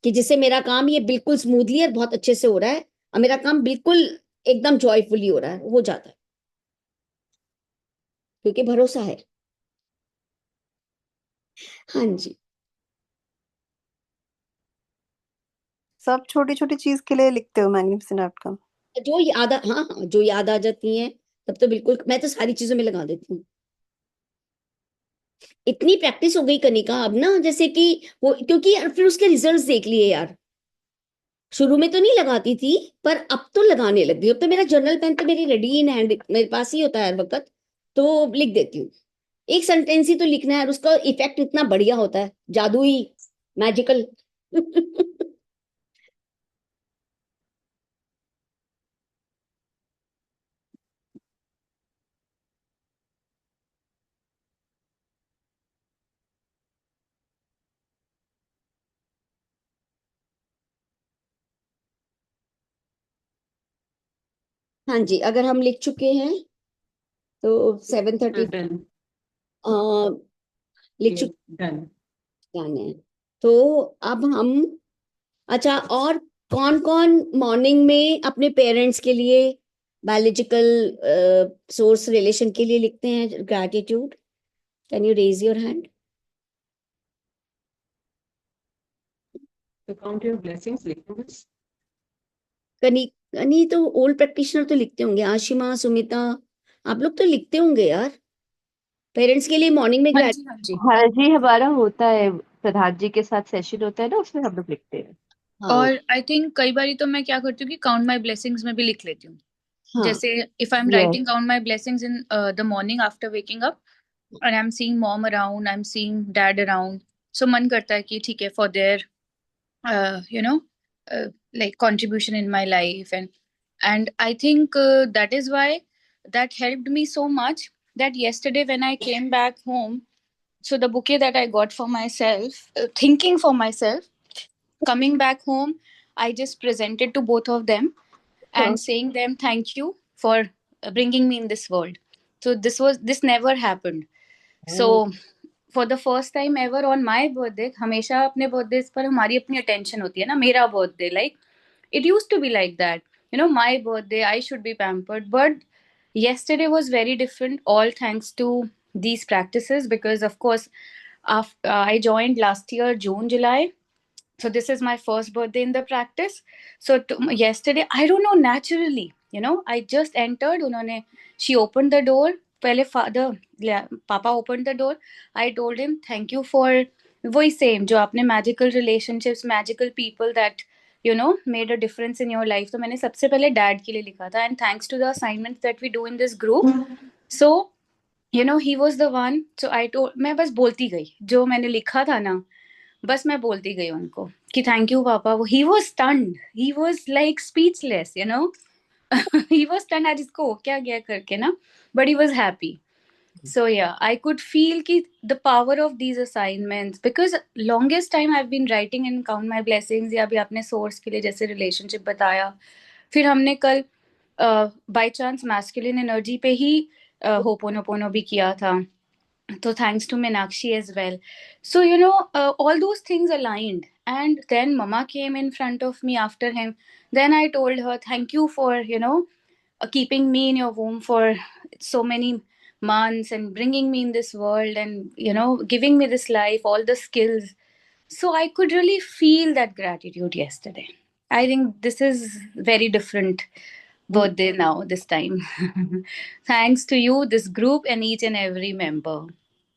S1: कि जिससे मेरा काम ये बिल्कुल स्मूथली और बहुत अच्छे से हो रहा है, और मेरा काम बिल्कुल एकदम जॉयफुली हो रहा है, हो जाता है क्योंकि भरोसा है। हाँ जी।
S4: सब छोटी छोटी चीज के लिए लिखते हो मैग्निफिसेंट आउटकम?
S1: जो याद हाँ हाँ, जो याद आ जाती है तब तो बिल्कुल, मैं तो सारी चीजों में लगा देती हूँ। इतनी प्रैक्टिस हो गई कनिका अब ना, जैसे कि वो, क्योंकि यार फिर उसके रिजल्ट्स देख लिए यार। शुरू में तो नहीं लगाती थी, पर अब तो लगाने लग गई। अब तो मेरा जर्नल पेन तो मेरी रेडी इन हैंड मेरे पास ही होता है हर वक्त, तो लिख देती हूँ। एक सेंटेंस ही तो लिखना है और उसका इफेक्ट इतना बढ़िया होता है, जादुई, मैजिकल। हाँ जी, अगर हम लिख चुके हैं तो 7:30
S2: डन।
S1: लिख चुके
S2: डन।
S1: हैं। तो अब हम, अच्छा, और कौन कौन मॉर्निंग में अपने पेरेंट्स के लिए, बायोलॉजिकल सोर्स रिलेशन के लिए लिखते हैं gratitude? Can you raise your hand?
S2: तो काउंट योर ब्लेसिंग्स लिखो बस।
S1: कनी कनी तो ओल्ड प्रैक्टिशनर तो लिखते होंगे, आशिमा, सुमिता, आप लोग तो लिखते होंगे यार पेरेंट्स के लिए मॉर्निंग में
S3: हाँ जी, हाँ जी।
S5: हाँ जी, हमारा होता है, प्रधान जी के साथ सेशन होता है ना, उसमें हम लोग लिखते हैं।
S1: हाँ
S3: और आई थिंक कई बारी तो मैं क्या करती हूँ कि काउंट माई ब्लेसिंग्स में भी लिख लेती हूँ।
S1: हाँ
S3: जैसे if I am
S5: yes.
S3: Writing count my blessings in the morning after waking up and I'm seeing mom around, I'm seeing dad around. So मन करता है कि ठीक है for their you know like contribution in my life, and I think that is why that helped me so much that yesterday when I came back home, so the bouquet that I got for myself, thinking for myself, coming back home, I just presented to both of them
S1: हाँ,
S3: and saying them thank you for bringing me in this world. So this never happened. So for the first time ever on my birthday, हमेशा अपने बर्थडे पर हमारी अपनी अटेंशन होती है ना, मेरा birthday, like it use to be like that, you know, my birthday I should be pampered, but yesterday was very different, all thanks to these practices, because of course after I joined last year June July, so this is my first birthday in the practice. So yesterday, I don't know, naturally, you know, I just entered, unhone, she opened the door, pehle papa opened the door, I told him thank you for वही same जो आपने magical relationships, magical people that you know made a difference in your life, तो मैंने सबसे पहले dad के लिए लिखा था, and thanks to the assignments that we do in this group, so you know he was the one, so I told, मैं बस बोलती गई जो मैंने लिखा था ना, बस मैं बोलती गई उनको कि थैंक यू पापा। वो he was stunned, he was like speechless, you know, he was stunned आज इसको क्या गया करके ना, but he was happy. So yeah, I could feel ki the power of these assignments, because longest time I've been writing in Count My Blessings, या अभी आपने source के लिए जैसे relationship बताया, फिर हमने कल by chance masculine energy पे ही होपोनोपोनो भी किया था, so thanks to Meenakshi as well. So you know, all those things aligned, and then mama came in front of me after him. Then I told her thank you for, you know, keeping me in your womb for so many months and bringing me in this world, and you know giving me this life, all the skills. So I could really feel that gratitude yesterday. I think this is very different birthday now this time. Thanks to you, this group, and each and every member.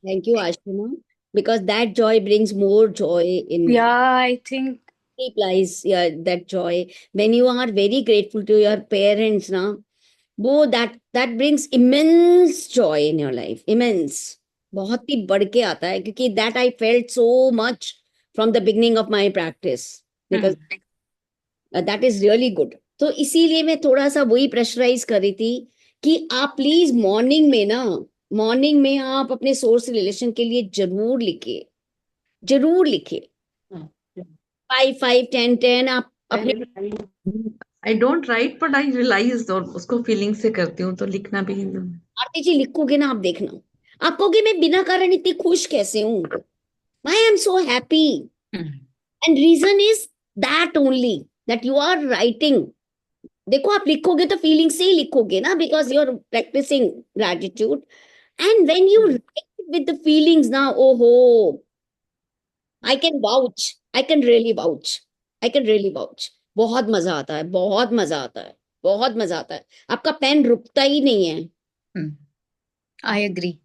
S1: Thank you Ashima, because that Joy brings more joy in,
S3: Yeah, I think.
S1: multiplies, yeah, that joy when you are very grateful to your parents ना, वो that brings immense joy in your life, immense, बहुत ही बढ़ के आता है, क्योंकि that I felt so much from the beginning of my practice, because that is really good. तो इसीलिए मैं थोड़ा सा वही प्रेशराइज कर रही थी कि आप प्लीज मॉर्निंग में ना, मॉर्निंग में आप अपने सोर्स रिलेशन के लिए जरूर लिखिए, जरूर लिखिए, 5 5 10 10 आप अपने
S2: I don't write but I realise, और उसको फीलिंग से करती हूँ, तो लिखना भी हिंदी में।
S1: आरती जी लिखोगे ना, आप देखना, आप कहोगे मैं बिना कारण इतनी खुश कैसे हूँ, I am so happy, and reason is that only, that you are writing. देखो आप लिखोगे तो फीलिंग से ही लिखोगे ना, because you are practicing gratitude, and when you write with the feelings ना, ओहो, I can vouch, I can really vouch, I can really vouch. बहुत मजा आता है, बहुत मजा आता है, बहुत मजा आता है। आपका पेन रुकता ही नहीं है,
S3: आई एग्री।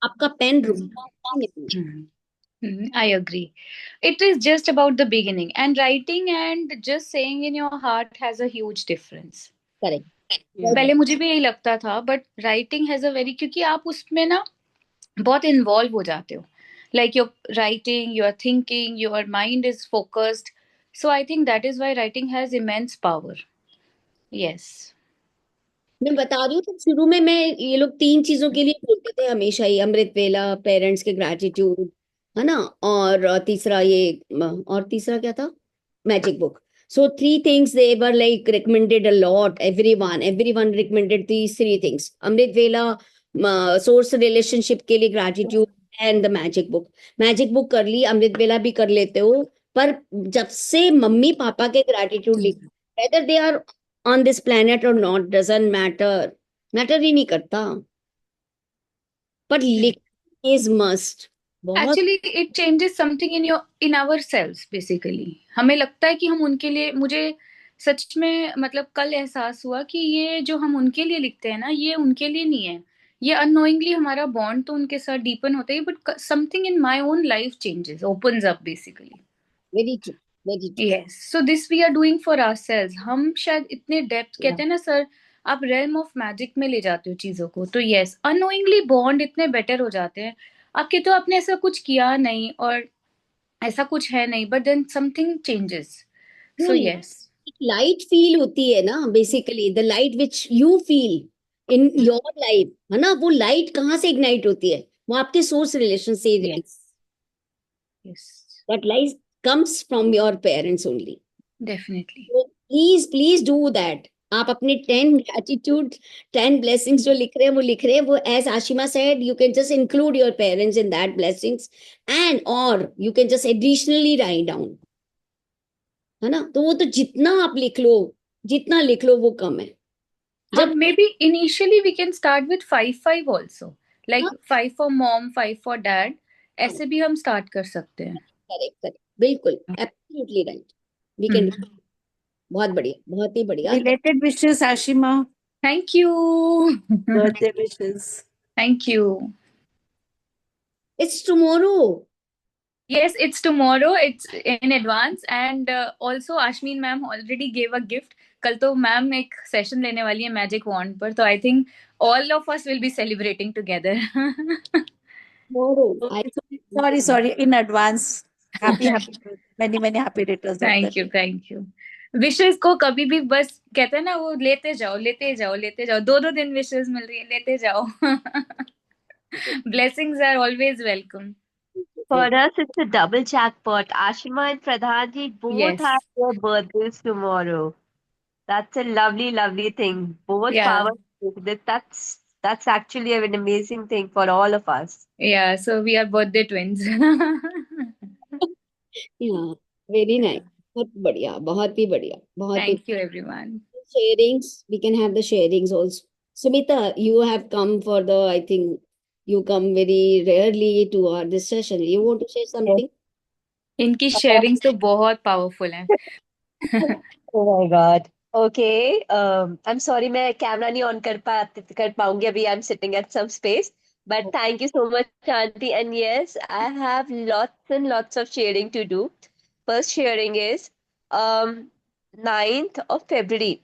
S1: आपका पेन रुकता ही नहीं है।
S3: I agree. It is just about the beginning, and writing and just saying in your heart has a huge difference.
S1: Correct.
S3: पहले मुझे भी यही लगता था, but writing has a very, क्योंकि आप उसमें ना बहुत इन्वॉल्व हो जाते हो, like your writing, your thinking, your mind is focused, so I think that is why writing has immense power. Yes.
S1: मैं बता रही हूँ, तो शुरू में मैं, ये लोग तीन चीजों के लिए बोलते थे हमेशा ही, अमृत वेला, पेरेंट्स के ग्रैटिट्यूड, है ना, और तीसरा ये और तीसरा क्या था, magic book. So three things they were like recommended a lot, everyone recommended these three things, Amrit Vela source relationship के लिए, gratitude, and the magic book. Magic book कर ली, अमृत वेला भी कर लेते हो, पर जब से मम्मी पापा के ग्रैटिट्यूड लिख, whether they are on this planet or not doesn't matter, matter ही नहीं करता, पर लिख इज मस्ट। बहुत
S3: actually it changes something in your, in our cells basically. हमें लगता है कि हम उनके लिए, मुझे सच में मतलब कल एहसास हुआ कि ये जो हम उनके लिए लिखते हैं ना, ये उनके लिए नहीं है। ये अननोइंगली हमारा बॉन्ड तो उनके साथ डीपन होता है, but something in my own life changes, opens up basically.
S1: Very true, very true.
S3: Yes, so this we are doing for ourselves. हम शायद इतने डेप्थ, कहते हैं ना सर, आप रेल्म ऑफ मैजिक में ले जाते हो चीजों को, तो यस, अननोइंगली बॉन्ड इतने बेटर हो जाते हैं आपके। तो आपने ऐसा कुछ किया नहीं और ऐसा कुछ है नहीं, बट देन समथिंग चेंजेस। सो
S1: नहीं,
S3: यस।
S1: एक लाइट फील होती है ना, basically the light which you feel in your life, है ना, वो लाइट कहाँ से इग्नाइट होती है, वो आपके सोर्स रिलेशन से,
S3: yes. Yes.
S1: That light comes from your parents only.
S3: Definitely.
S1: Please please do that. आप अपने 10 ग्रेटिट्यूड, 10 ब्लेसिंग्स जो लिख रहे हैं, वो लिख रहे हैं, वो as Ashima said, you can just include your parents in that blessings, and और you can just additionally write down, है ना, तो वो तो जितना आप लिख लो, जितना लिख लो वो कम है।
S3: जब
S1: जब
S3: may be initially we can start with 5 also, like
S1: हाँ,
S3: 5 फॉर मॉम, 5 फॉर डैड, ऐसे भी हम स्टार्ट कर सकते हैं।
S1: करेक्ट करेक्ट, बिल्कुल, एब्सोल्युटली राइट, वी कैन।
S3: हम्म।
S1: बहुत बढ़िया, बहुत ही बढ़िया।
S6: Belated wishes, Ashima.
S3: Thank you.
S6: Birthday wishes.
S3: Thank you.
S1: It's tomorrow.
S3: Yes, it's tomorrow. It's in advance, and also Ashmin ma'am already gave a gift. कल तो मैम एक सेशन लेने वाली है मैजिक वॉन्ड पर, तो I think all of us will be celebrating together.
S1: Tomorrow I
S6: Okay, sorry, in advance. Happy birthday. Many happy returns of the
S3: thank you,
S6: day.
S3: Thank you. Wishes को कभी भी बस कहते हैं ना, वो लेते जाओ, लेते जाओ, लेते जाओ, 2 दिन विशेस मिल रही है, लेते जाओ। Blessings are always welcome.
S5: For us, it's a double jackpot. Ashima and Pradhanji both
S3: Yes.
S5: have their birthdays tomorrow. That's a lovely, lovely thing. Both
S3: Yeah.
S5: power. That's actually an amazing thing for all of us.
S3: Yeah, so we are birthday twins.
S1: हाँ, वेरी नाइस, बहुत बढ़िया, बहुत ही बढ़िया, बहुत ही।
S3: Thank you, everyone.
S1: Sharings, we can have the sharings also. Sumita, you have come for the, I think you come very rarely to our this session. You want to say something?
S3: इनकी शेयरिंग्स तो बहुत पावरफुल हैं।
S5: Oh my God. Okay. I'm sorry, मैं कैमरा नहीं ऑन कर पाऊंगी अभी. I'm sitting at some space. But thank you so much, Shanti. And yes, I have lots and lots of sharing to do. First sharing is 9th of February.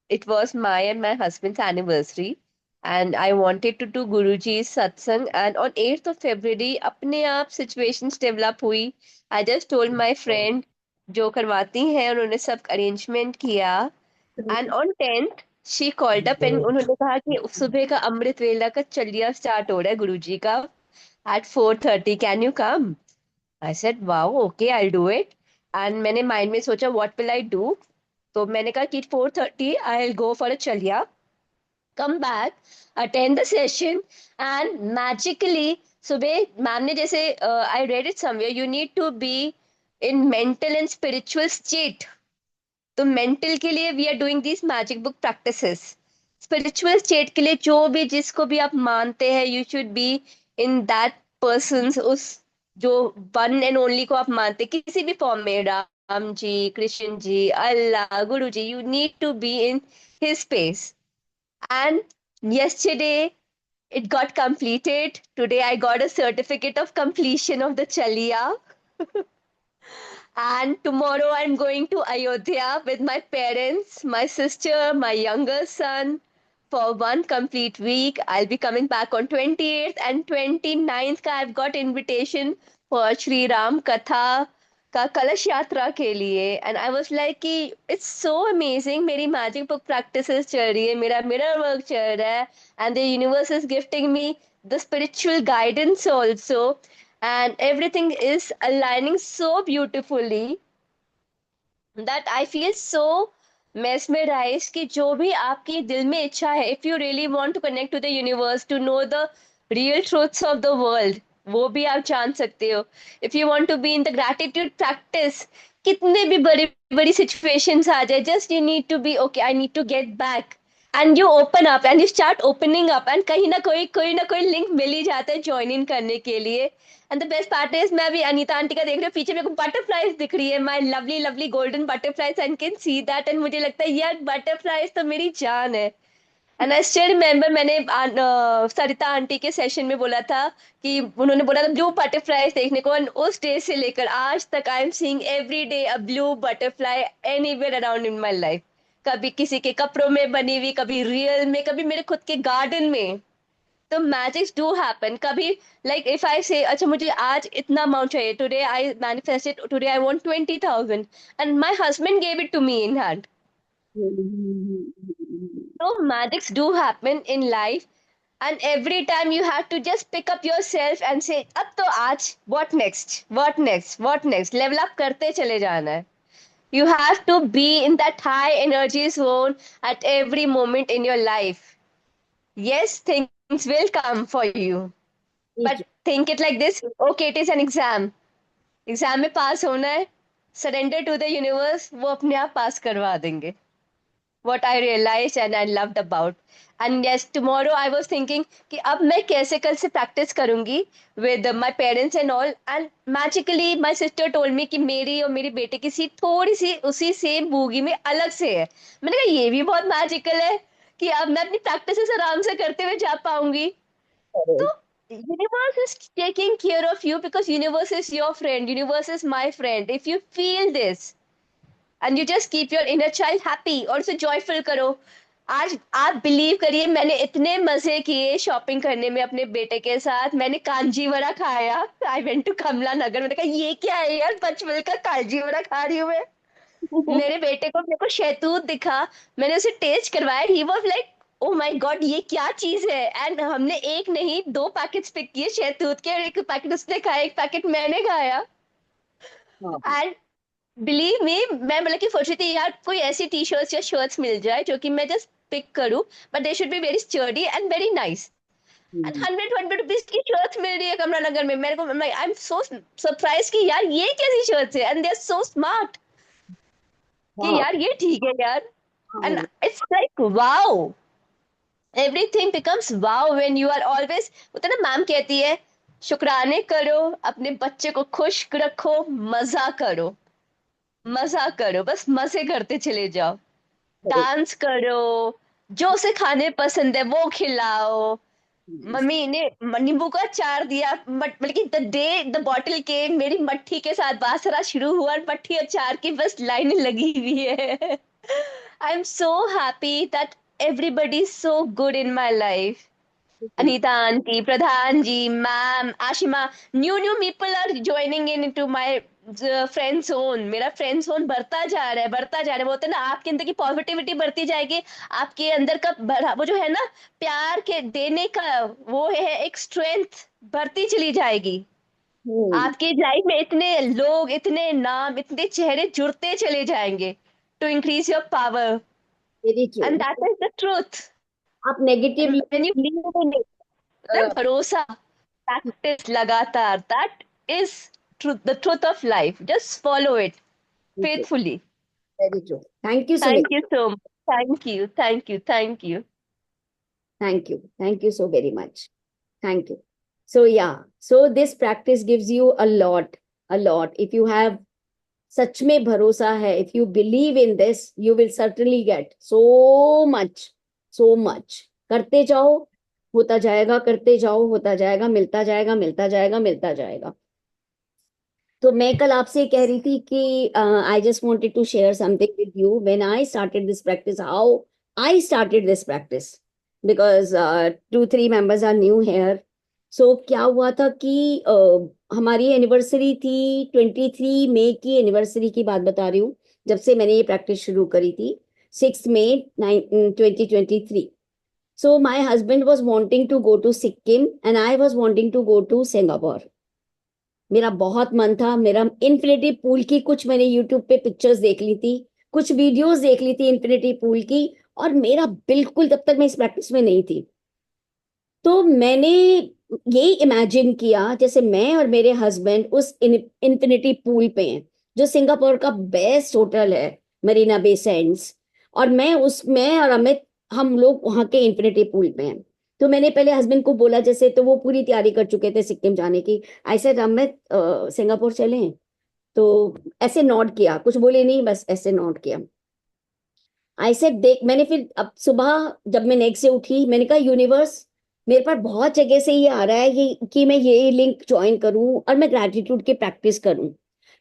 S5: It was my and my husband's anniversary. And I wanted to do Guruji's satsang. And on 8th of February, अपने आप situations develop हुई. I just told my friend जो करवाती हैं, उन्होंने सब arrangement किया. And on 10th, she called up and उन्होंने कहा कि सुबह का अमृत वेला का चलिया start हो रहा है गुरुजी का at 4:30. Can you come? I said, wow, okay, I'll do it. And मैंने mind में सोचा, what will I do? तो मैंने कहा कि 4:30 I will go for a चलिया, come back, attend the session, and magically सुबह मैम ने जैसे I read it somewhere, you need to be in mental and spiritual state. तो मेंटल के लिए we are doing this magic book practices, spiritual state के लिए जो भी जिसको भी आप मानते हैं, you should be in that person, उस जो वन एंड ओनली को आप मानते हैं, किसी भी फॉर्म में, Ram ji, Krishna ji, Allah, Guru ji, you need to be in his space. And yesterday it got completed. Today I got a certificate of completion of the Chaliya. And tomorrow I'm going to Ayodhya with my parents, my sister, my younger son for one complete week. I'll be coming back on 28th and 29th. का I've got invitation for Shri Ram Katha का कलश यात्रा के लिए. एंड आई वाज लाइक कि इट्स सो अमेजिंग, मेरी मैजिक बुक प्रैक्टिसेस चल रही है, मेरा मिरर वर्क चल रहा है, and the universe is gifting me the spiritual guidance also, and everything is aligning so beautifully that I feel so mesmerized कि जो भी आपकी दिल में इच्छा है, if you really want to connect to the universe, to know the real truths of the world, वो भी आप जान सकते हो. If you want to be in the gratitude practice, कितने भी बड़ी बड़ी situations आ जाए, just you need to be okay, I need to get back, and you open up and you start opening up, and कहीं ना कोई लिंक मिल ही जाता है ज्वाइन इन करने के लिए. And the best part is, मैं अभी अनीता आंटी का देख रही हूँ, पीछे मेरे को बटरफ्लाईज दिख रही है, my lovely lovely golden butterflies, and can see that, and मुझे लगता है यार बटरफ्लाईज तो मेरी जान है. एंड आई स्टिल रिमेम्बर, मैंने सरिता आंटी के सेशन में बोला था कि उन्होंने बोला था ब्लू बटरफ्लाईज देखने को, एंड उस डे से लेकर आज तक I am seeing every day a blue butterfly anywhere around in my life. कभी किसी के कपड़ों में बनी हुई, कभी रियल में, कभी मेरे खुद के गार्डन में. तो मैजिक्स डू हैपन. कभी लाइक इफ आई से अच्छा मुझे आज इतना अमाउंट चाहिए, today I manifested, today I want 20,000, and my husband gave it to me in hand. So magics do happen in life, and every time you have to just pick up yourself and say, अब तो आज, what next, what next, what next, level up करते चले जाना है. You have to be in that high energy zone at every moment in your life. Yes, things will come for you, but think it like this. Okay, it is an exam. Exam में पास होना है, सरेंडर टू द यूनिवर्स, वो अपने आप पास करवा देंगे. what I realized and I loved about. And yes, tomorrow I was thinking कि अब मैं कैसे कल से practice करूंगी with my parents and all. And magically my sister told me कि मेरी और मेरी बेटे की सीट थोड़ी सी उसी सेम बोगी में अलग से है. मैंने कहा ये भी बहुत मैजिकल है कि अब मैं अपनी प्रैक्टिसेस आराम से करते हुए जा पाऊंगी. तो universe is taking care of you because universe is your friend, universe is my friend. If you feel this and you just keep your inner child happy और उसे joyful करो. आज आप बिलीव करिए, मैंने इतने मजे किए शॉपिंग करने में अपने बेटे के साथ. मैंने कांजीवरा खाया, आई वेंट टू कमला नगर. मैंने कहा ये क्या है यार, पचमल का कांजीवरा खा रही हूँ मैं. मेरे बेटे को, मेरे को शहतूत दिखा, मैंने उसे टेस्ट करवाया. He was like oh my God ये क्या चीज है. एंड हमने एक नहीं 2 पैकेट्स पिक किए शहतूत के, और एक पैकेट उसने खाया, एक पैकेट मैंने खाया. एंड बिलीव मी, मैं मतलब कि सोच रही थी यार कोई ऐसी टी शर्ट्स या शर्ट्स मिल जाए जो कि मैं जस्ट पिक करूं, but they should be very sturdy and very nice. And 100 rupees की शर्ट्स मिल रही है कमला नगर में. मेरे को आई एम सो सरप्राइज कि यार ये कैसी शर्ट्स है, and they are so smart कि यार ये ठीक है यार. And it's like wow, everything becomes wow when you are always. होता है ना, मैम कहती है शुक्राने करो, अपने बच्चे को खुश रखो, मजा करो, मजा करो, बस मजे करते चले जाओ. डांस करो, जो उसे खाने पसंद है वो खिलाओ. मम्मी ने नींबू का अचार दिया, बट बल्कि द डे द बॉटल के मेरी मट्ठी के साथ बासरा शुरू हुआ, और मट्ठी अचार की बस लाइन लगी हुई है. आई am so happy that everybody so good in my life. Anita auntie, Pradhan ji, ma'am, Ashima, new people are joining in to my friend zone. मेरा friend zone बढ़ता जा रहा है, बढ़ता जा रहा है. वो होता है ना, आपके अंदर की पॉजिटिविटी बढ़ती जाएगी, आपके अंदर का वो जो है ना प्यार के देने का, वो है एक स्ट्रेंथ बढ़ती चली जाएगी. आपकी लाइफ में इतने लोग, इतने नाम, इतने चेहरे जुड़ते चले जाएंगे. to increase your power.
S1: Very true.
S5: And that is the truth.
S1: आप negative
S5: And when you believe in it, ना भरोसा, practice लगातार, that is truth, the truth of life. Just follow it faithfully.
S1: Very true. Thank you
S5: Thank
S1: Sumit.
S5: you so much. Thank you. Thank you. Thank you.
S1: Thank you so very much. Thank you. So yeah, so this practice gives you a lot. If you have सच में भरोसा है, if you believe in this, you will certainly get so much. करते जाओ, होता जाएगा, करते जाओ, होता जाएगा, मिलता जाएगा, मिलता जाएगा, मिलता जाएगा. तो मैं कल आपसे कह रही थी कि I just wanted to share something with you. When I started this practice, how I started this practice, because 2-3 members are new here. So क्या हुआ था कि हमारी एनिवर्सरी थी 23 मई की एनिवर्सरी की बात बता रही हूँ, जब से मैंने ये प्रैक्टिस शुरू करी थी 6 मई 2023. So my husband was wanting to go to Sikkim and I was wanting to go to Singapore. मेरा बहुत मन था. मेरा इन्फिनिटी पूल की कुछ मैंने यूट्यूब पे पिक्चर्स देख ली थी, कुछ वीडियोस देख ली थी इन्फिनिटी पूल की, और मेरा बिल्कुल, तब तक मैं इस प्रैक्टिस में नहीं थी, तो मैंने यही इमेजिन किया जैसे मैं और मेरे हस्बैंड उस इन्फिनिटी पूल पे हैं, जो सिंगापुर का बेस्ट होटल है, मरीना बे सैंड्स, और मैं और अमित, हम लोग वहां के इन्फिनिटी पूल पे हैं. तो मैंने पहले हस्बैंड को बोला, जैसे तो वो पूरी तैयारी कर चुके थे सिक्किम जाने की. ऐसे अमित सिंगापुर चलें, तो ऐसे नॉट किया, कुछ बोले नहीं, बस ऐसे नॉट किया. ऐसे देख, मैंने फिर अब सुबह जब मैं नेक्स्ट से उठी, मैंने कहा यूनिवर्स, मेरे पास बहुत जगह से ये आ रहा है कि मैं ये लिंक ज्वाइन करूं और मैं ग्रैटिट्यूड की प्रैक्टिस करूं.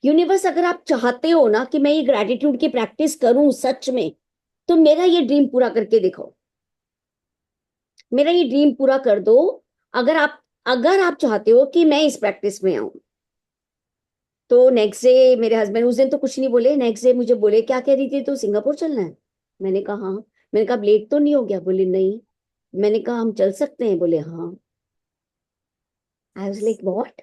S1: यूनिवर्स, अगर आप चाहते हो ना कि मैं ये ग्रैटिट्यूड की प्रैक्टिस करूं सच में, तो मेरा ये ड्रीम पूरा करके दिखाओ, मेरा ये ड्रीम पूरा कर दो. अगर आप चाहते हो कि मैं इस प्रैक्टिस में आऊं. तो नेक्स्ट डे मेरे हस्बैंड, उस दिन तो कुछ नहीं बोले, नेक्स्ट डे मुझे बोले, क्या कह रही थी तू, सिंगापुर चलना है? मैंने कहा हाँ. मैंने कहा लेट तो नहीं हो गया? बोले नहीं. मैंने कहा हम चल सकते हैं? बोले हाँ. I was like what?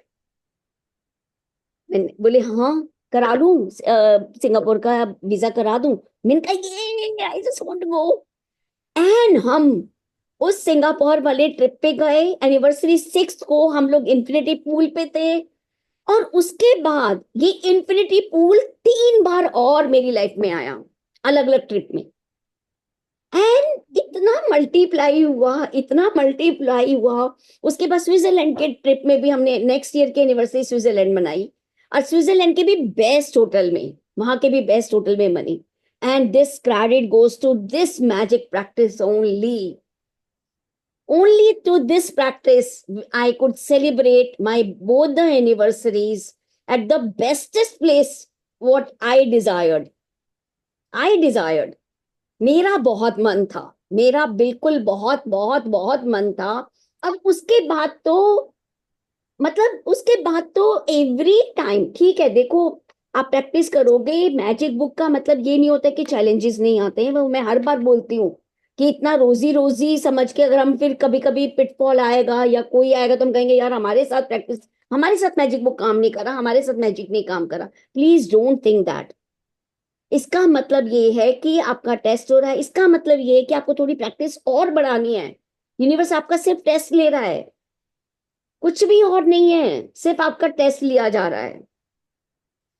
S1: बोले हाँ, करा लूं, सिंगापुर का वीजा करा दूं. मैंने कहा ये I just want to go. And हम उस सिंगापुर वाले ट्रिप पे गए. एनिवर्सरी 6 को हम लोग इन्फिनिटी पूल पे थे, और उसके बाद ये इन्फिनिटी पूल 3 बार और मेरी लाइफ में आया, अलग अलग ट्रिप में. एंड इतना मल्टीप्लाई हुआ. उसके बाद स्विट्जरलैंड के ट्रिप में भी हमने नेक्स्ट ईयर की एनिवर्सरी स्विट्जरलैंड मनाई, और स्विट्जरलैंड के भी बेस्ट होटल में, वहां के भी बेस्ट होटल में money. And this credit goes to this magic practice only. Only to this practice I could celebrate my both the anniversaries at the bestest place what I desired. मेरा बहुत मन था, मेरा बिल्कुल बहुत बहुत बहुत मन था. अब उसके बाद तो एवरी टाइम, ठीक है, देखो आप प्रैक्टिस करोगे, मैजिक बुक का मतलब ये नहीं होता कि चैलेंजेस नहीं आते हैं. वो मैं हर बार बोलती हूँ कि इतना रोजी समझ के अगर हम फिर कभी कभी पिटफॉल आएगा या कोई आएगा तो हम कहेंगे यार हमारे साथ मैजिक बुक काम नहीं करा, हमारे साथ मैजिक नहीं काम करा. Please don't think that. इसका मतलब ये है कि आपका टेस्ट हो रहा है, इसका मतलब ये है कि आपको थोड़ी प्रैक्टिस और बढ़ानी है. यूनिवर्स आपका सिर्फ टेस्ट ले रहा है, कुछ भी और नहीं है, सिर्फ आपका टेस्ट लिया जा रहा है.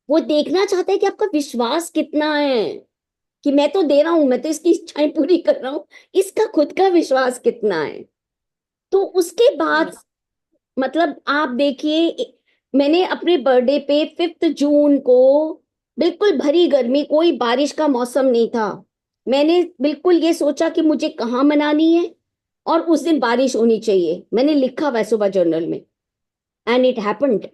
S1: वो देखना चाहता है कि आपका विश्वास कितना है, कि मैं तो दे रहा हूं, मैं तो इसकी इच्छाएं पूरी कर रहा हूं, इसका खुद का विश्वास कितना है. तो उसके बाद मतलब आप देखिए, मैंने अपने बर्थडे पे 5 जून को, बिल्कुल भरी गर्मी, कोई बारिश का मौसम नहीं था, मैंने बिल्कुल ये सोचा कि मुझे कहाँ मनानी है और उस दिन बारिश होनी चाहिए. मैंने लिखा वह सुबह जर्नल में, एंड इट हैपेंड.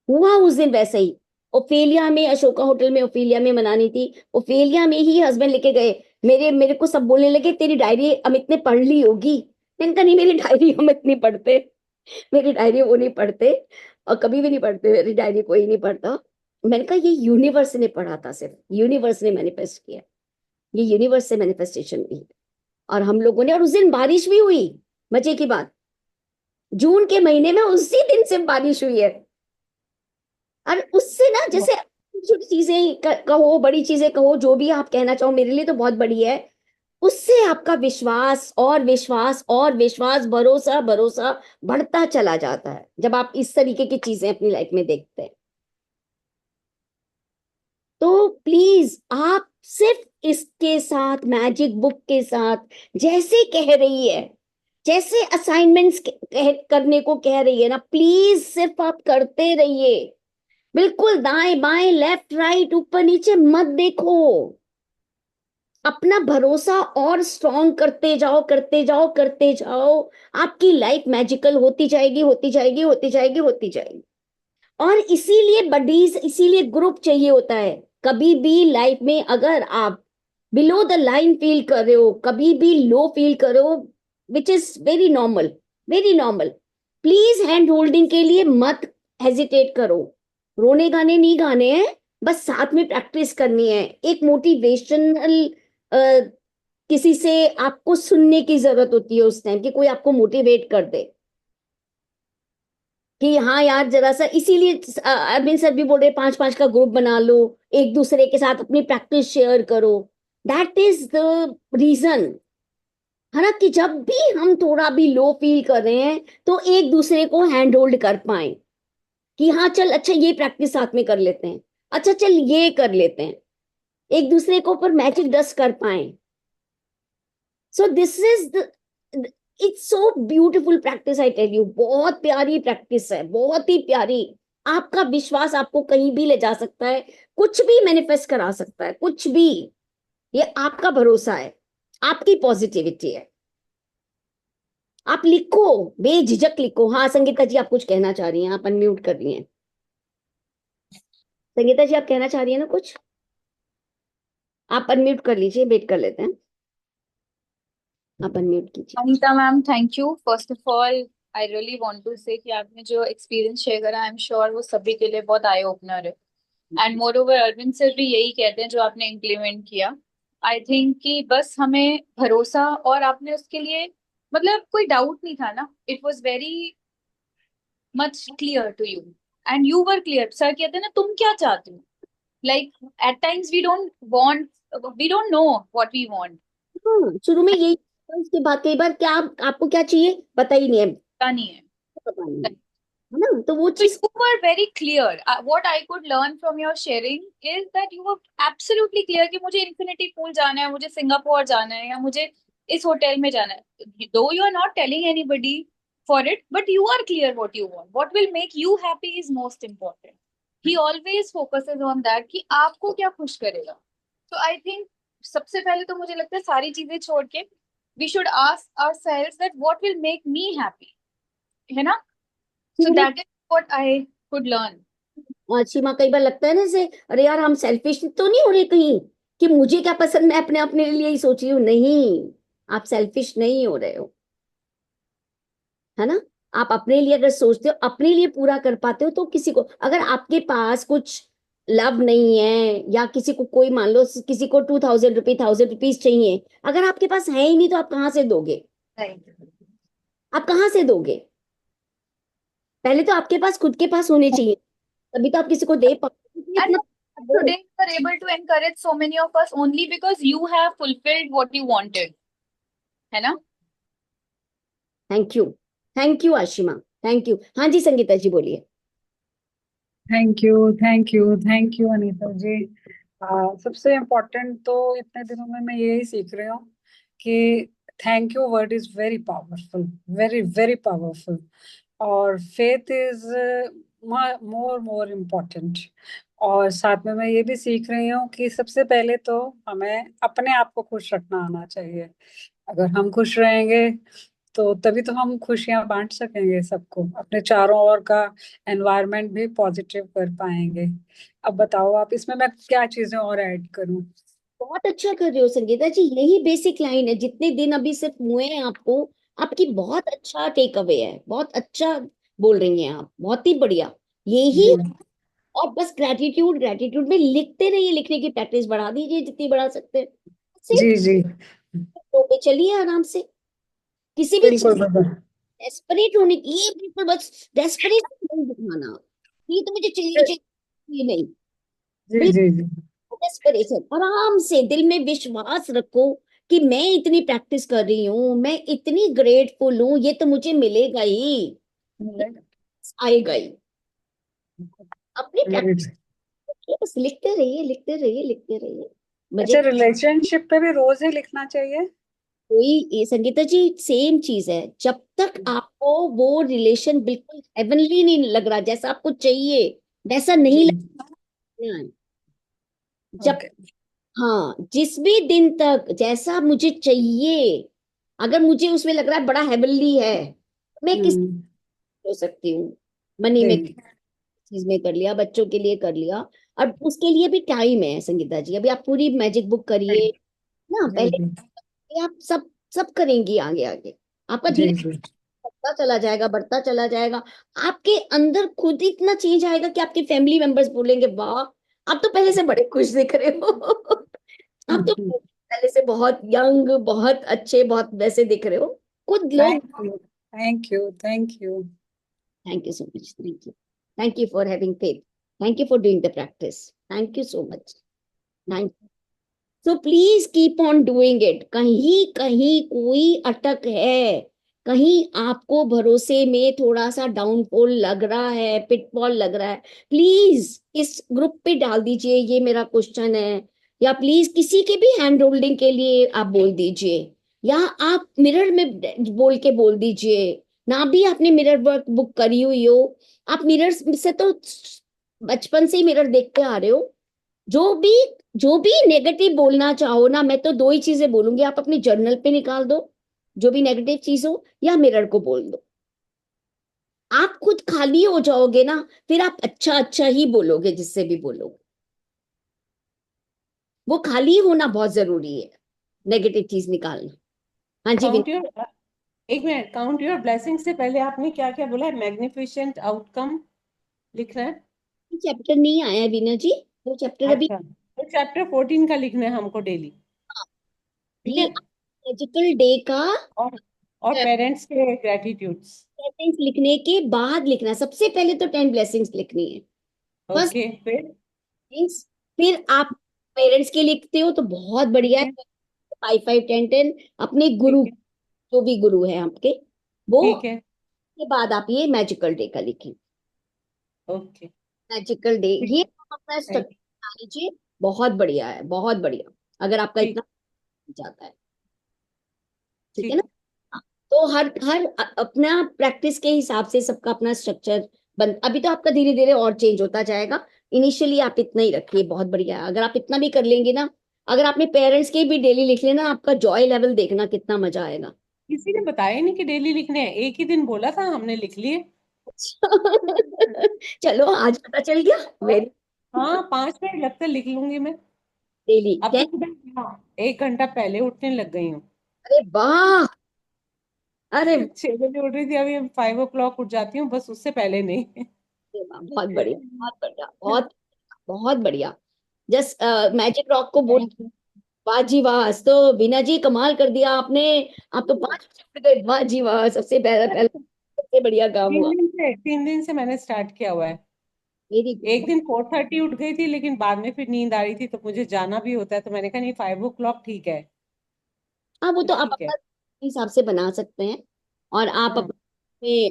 S1: हुआ उस दिन वैसे ही. ओफेलिया में, अशोका होटल में ओफेलिया में मनानी थी. ओफेलिया में ही हस्बैंड लेके गए. मेरे को सब बोलने लगे तेरी डायरी अमित ने पढ़ ली होगी. मैंने कहा नहीं, मेरी डायरी अमित नहीं पढ़ते, मेरी डायरी वो नहीं पढ़ते, और कभी भी नहीं पढ़ते, मेरी डायरी कोई नहीं पढ़ता. मैंने कहा ये यूनिवर्स ने पढ़ा था, सिर्फ यूनिवर्स ने मैनिफेस्ट किया, ये यूनिवर्स से मैनिफेस्टेशन हुई. और हम लोगों ने, और उस दिन बारिश भी हुई. मजे की बात, जून के महीने में उसी दिन से बारिश हुई है. और उससे ना जैसे छोटी छोटी चीजें कहो, बड़ी चीजें कहो, जो भी आप कहना चाहो, मेरे लिए तो बहुत बड़ी है। उससे आपका विश्वास और विश्वास और विश्वास, भरोसा भरोसा बढ़ता चला जाता है जब आप इस तरीके की चीजें अपनी लाइफ में देखते हैं। तो प्लीज आप सिर्फ इसके साथ, मैजिक बुक के साथ, जैसे कह रही है, जैसे असाइनमेंट्स करने को कह रही है ना, प्लीज सिर्फ आप करते रहिए। बिल्कुल दाएं बाएं, लेफ्ट राइट, ऊपर नीचे मत देखो। अपना भरोसा और स्ट्रॉन्ग करते जाओ, करते जाओ, करते जाओ। आपकी लाइफ मैजिकल होती जाएगी, होती जाएगी, होती जाएगी, होती जाएगी। और इसीलिए बडीज, इसीलिए ग्रुप चाहिए होता है। कभी भी लाइफ में अगर आप बिलो द लाइन फील कर रहे हो, कभी भी लो फील कर रहे हो, which is very normal, very normal, please hand holding के लिए मत हेजिटेट करो। रोने गाने नहीं गाने हैं, बस साथ में प्रैक्टिस करनी है। एक मोटिवेशनल किसी से आपको सुनने की जरूरत होती है उस टाइम, कि कोई आपको मोटिवेट कर दे कि हाँ यार जरा सा। इसीलिए अरविंद सर भी बोल रहे 5-5 का ग्रुप बना लो, एक दूसरे के साथ अपनी प्रैक्टिस शेयर करो। दैट इज द रीजन, है ना, कि जब भी हम थोड़ा भी लो फील कर रहे हैं तो एक दूसरे को हैंड होल्ड कर पाए, कि हाँ चल अच्छा ये प्रैक्टिस साथ में कर लेते हैं, अच्छा चल ये कर लेते हैं, एक दूसरे को ऊपर मैजिक डस्ट कर पाए। So this is the, it's so beautiful practice, I tell you, बहुत प्यारी प्रैक्टिस है, बहुत ही प्यारी। आपका विश्वास आपको कहीं भी ले जा सकता है, कुछ भी मैनिफेस्ट करा सकता है, कुछ भी। ये आपका भरोसा है, आपकी पॉजिटिविटी है। आप लिखो, बेझिझक लिखो। हाँ संगीता जी, आप कुछ कहना चाह रही हैं, आप अनम्यूट कर रही हैं। संगीता जी, आप कहना चाह रही हैं ना कुछ? आप अनम्यूट कर लीजिए, वेट कर लेते हैं, आप अनम्यूट कीजिए।
S3: Anita ma'am, thank you. First of all I really want to say कि आपने जो एक्सपीरियंस शेयर करा, आई एम श्योर वो सभी के लिए बहुत आई ओपनर है। And moreover Arvind sir भी यही कहते हैं जो आपने इम्प्लीमेंट किया। आई थिंक कि बस हमें भरोसा, और आपने उसके लिए मतलब कोई डाउट नहीं था ना, it was very much clear to you and you were clear. Sir कहते हैं ना, तुम क्या चाहते हो, like at times we don't want, we don't know what we want,
S1: हाँ, शुरू में यही, उसके बाद कई बार क्या आपको क्या चाहिए पता ही नहीं है,
S3: पता नहीं है।
S1: पता नहीं है ना, तो वो
S3: So
S1: चीज।
S3: you were very clear. What I could learn from your sharing is that you were absolutely clear कि मुझे इन्फिनिटी पूल जाना है, मुझे सिंगापुर जाना है, या मुझे इस होटल में जाना है। Though you are not telling anybody for it, but you are clear what you want. What will make you happy is most important. He always focuses on that कि आपको क्या खुश करेगा। So I think सबसे पहले तो मुझे लगता है सारी चीजें छोड़ के we should ask ourselves that what will make me happy, है ना? So that is what I could learn.
S1: सीमा, कई बार लगता है ना जैसे, अरे यार हम सेल्फिश तो नहीं हो रहे कहीं, कि मुझे क्या पसंद, मैं अपने अपने लिए ही सोच रही हूँ। नहीं, आप सेल्फिश नहीं हो रहे हो, है ना। आप अपने लिए अगर सोचते हो, अपने लिए पूरा कर पाते हो, तो किसी को, अगर आपके पास कुछ लव नहीं है, या किसी को कोई, मान लो किसी को 2000 रुपीज, 1000 रुपीज चाहिए, अगर आपके पास है ही नहीं तो आप कहाँ से दोगे? आप कहाँ से दोगे? पहले तो आपके पास खुद के पास होने चाहिए, तभी तो आप किसी को दे पाओगे।
S3: And
S1: अपना
S3: today you are able to encourage so many of us only because you have fulfilled what you wanted, है ना?
S1: Thank you, thank you Ashima, thank you. हाँ जी संगीता जी बोलिए।
S7: Thank you, thank you, thank you Anita ji. सबसे इम्पोर्टेंट तो इतने दिनों में मैं यही सीख रही हूँ कि thank you word is very powerful, very very powerful. और faith is more more important. और साथ में मैं ये भी सीख रही हूँ कि सबसे पहले तो हमें अपने आप को खुश रखना आना चाहिए। अगर हम खुश रहेंगे तो तभी तो हम खुशियां बांट सकेंगे सबको, अपने चारों ओर का एनवायरनमेंट भी पॉजिटिव कर पाएंगे। अब बताओ आप, इसमें मैं क्या चीजें और ऐड करूं?
S1: बहुत अच्छा कर रहे हो संगीता जी, यही बेसिक लाइन है। जितने दिन अभी सिर्फ हुए हैं आपको, आपकी बहुत अच्छा टेक अवे है, बहुत अच्छा बोल रही हैं आप, बहुत ही बढ़िया, यही।
S7: जी
S1: और बस ग्रेटिट्यूड, ग्रेटिट्यूड में लिखते रहिए, लिखने की प्रैक्टिस बढ़ा दीजिए जितनी बढ़ा सकते हैं।
S7: जी जी,
S1: तो पे चलिए आराम से, किसी भी
S7: बिल्कुल बिल्कुल।
S1: डेस्परेट होने की, ये बिल्कुल बस डेस्परेट नहीं दिखाना, ये तो मुझे चाहिए चाहिए, ये नहीं।
S7: जी जी जी
S1: डेस्परेशन, आराम से दिल में विश्वास रखो कि मैं इतनी प्रैक्टिस कर रही हूँ, मैं इतनी ग्रेटफुल हूँ, ये तो मुझे मिलेगा ही, आएगा ही। अपनी प्रैक्टिस
S7: राइट।
S1: बस लिखते रहिए, लिखते रहिए, लिखते रहिए। मुझे
S7: अच्छा, रिलेशनशिप पे भी रोज ही लिखना चाहिए?
S1: कोई, ये संगीता जी सेम चीज है, जब तक आपको वो रिलेशन बिल्कुल हेवनली नहीं लग रहा, जैसा आपको चाहिए वैसा नहीं
S7: जी।
S1: लगना है। जब,
S7: ओके।
S1: हाँ, जिस भी दिन तक जैसा मुझे चाहिए, अगर मुझे उसमें लग रहा है बड़ा हेवनली है, मैं किस
S7: हम्म।
S1: हो सकती हूँ, मनी में,
S7: जी
S1: चीज में कर लिया, बच्चों के लिए कर लिया। और उसके लिए भी टाइम है संगीता जी, अभी आप पूरी मैजिक बुक करिए ना,
S7: जी
S1: पहले
S7: जी
S1: आप सब सब करेंगी आगे आगे, आपका
S7: जी
S1: धीरे
S7: जी
S1: बढ़ता चला जाएगा, बढ़ता चला जाएगा। आपके अंदर खुद इतना चेंज आएगा कि आपके फैमिली मेंबर्स बोलेंगे वाह, आप तो पहले से बड़े खुश दिख रहे हो। आप तो पहले से बहुत यंग, बहुत अच्छे, बहुत वैसे दिख रहे हो, खुद लोग।
S7: Thank you thank you thank you.
S1: Thank you so much, thank you, thank you for having faith, thank you for doing the practice, thank you so much, thank. So please keep on doing it. कहीं कहीं कोई अटक है, कहीं आपको भरोसे में थोड़ा सा डाउनफॉल लग रहा है, पिटफॉल लग रहा है, प्लीज इस ग्रुप पे डाल दीजिए ये मेरा क्वेश्चन है, या प्लीज किसी के भी हैंड होल्डिंग के लिए आप बोल दीजिए, या आप मिरर में बोल के बोल दीजिए। ना भी आपने मिरर वर्क बुक करी हुई हो, आप मिरर से तो बचपन से ही मिरर देखते आ रहे हो, जो भी जो भी नेगेटिव बोलना चाहो ना, मैं तो दो ही चीजें बोलूंगी, आप अपनी जर्नल पे निकाल दो जो भी नेगेटिव चीज हो, या मिरर को बोल दो। आप खुद खाली हो जाओगे ना, फिर आप अच्छा अच्छा ही बोलोगे जिससे भी बोलोगे। वो खाली होना बहुत जरूरी है, नेगेटिव चीज निकालना। हाँ जी
S8: काउंट योर एक मिनट, काउंट योर ब्लेसिंग से पहले आपने क्या क्या बोला है? मैग्निफिसेंट आउटकम लिखना है?
S1: चैप्टर नहीं आया है वीना जी, वो चैप्टर अभी।
S8: अच्छा, तो चैप्टर 14 का लिखना है हमको डेली, ठीक
S1: ये
S8: है?
S1: मैजिकल डे का
S8: और और पेरेंट्स के ग्रेटिट्यूड्स।
S1: ब्लेसिंग्स लिखने के बाद लिखना, सबसे पहले तो 10 ब्लेसिंग्स लिखनी है फर्स्ट,
S8: ओके, फिर?
S1: फिर आप पेरेंट्स के लिखते हो तो बहुत बढ़िया
S8: ठीक
S1: है,
S8: है,
S1: 5 5 10 10 अपने गुरु,
S8: ठीक है,
S1: जो भी गुरु है आपके, वो
S8: ठीक है।
S1: के बाद आप ये मैजिकल डे का लिखें।
S8: ओके,
S1: मैजिकल डे,
S8: ठीक
S1: ये
S8: है,
S1: आप अपना
S8: थैंक
S1: स्ट्रक्चर बना लीजिए, बहुत बढ़िया है, बहुत बढ़िया, अगर आपका
S8: ठीक,
S1: इतना जाता है, ठीक है ना।
S8: ठीक।
S1: हाँ, तो हर हर अपना प्रैक्टिस के हिसाब से सबका अपना स्ट्रक्चर बन, अभी तो आपका धीरे धीरे और चेंज होता जाएगा, इनिशियली आप इतना ही रखिए, बहुत बढ़िया है, अगर आप इतना भी कर लेंगे ना, अगर आपने पेरेंट्स के भी डेली लिख लेना, आपका जॉय लेवल देखना कितना मजा आएगा।
S8: किसी ने बताया नहीं कि डेली लिखने हैं, एक ही दिन बोला था, हमने लिख लिए।
S1: चलो आज पता चल गया, वेरी।
S8: हाँ, 5 मिनट लगते लिख लूंगी मैं।
S1: डेली
S8: अब तो
S1: 10।
S8: सुबह, हाँ, 1 घंटा पहले उठने लग गई हूँ।
S1: अरे वाह, अरे
S8: 6 बजे उठ रही थी, अभी 5 o'clock उठ जाती हूँ, बस उससे पहले नहीं।
S1: बहुत बढ़िया, बहुत बढ़िया, बहुत बहुत बढ़िया। जस्ट मैजिक रॉक को बोल,
S8: थैंक यू।
S1: वाह जी वाह, आज तो बीना जी कमाल कर दिया आपने, आप तो 5 बजे उठ गए, वाह जी वाह, सबसे पहला पहला सबसे बढ़िया काम
S8: तीन
S1: हुआ।
S8: दिन से 3 दिन से मैंने स्टार्ट किया हुआ है।
S1: वेरी
S8: एक
S1: गुड।
S8: दिन 4:30 उठ गई थी, लेकिन बाद में फिर नींद आ रही थी, तो मुझे जाना भी होता है, तो मैंने कहा नहीं, 5 o'clock ठीक है।
S1: हाँ, वो
S8: तो
S1: तो आप
S8: ठीक है।
S1: अपना हिसाब से बना सकते हैं, और आप
S8: हाँ,
S1: अपने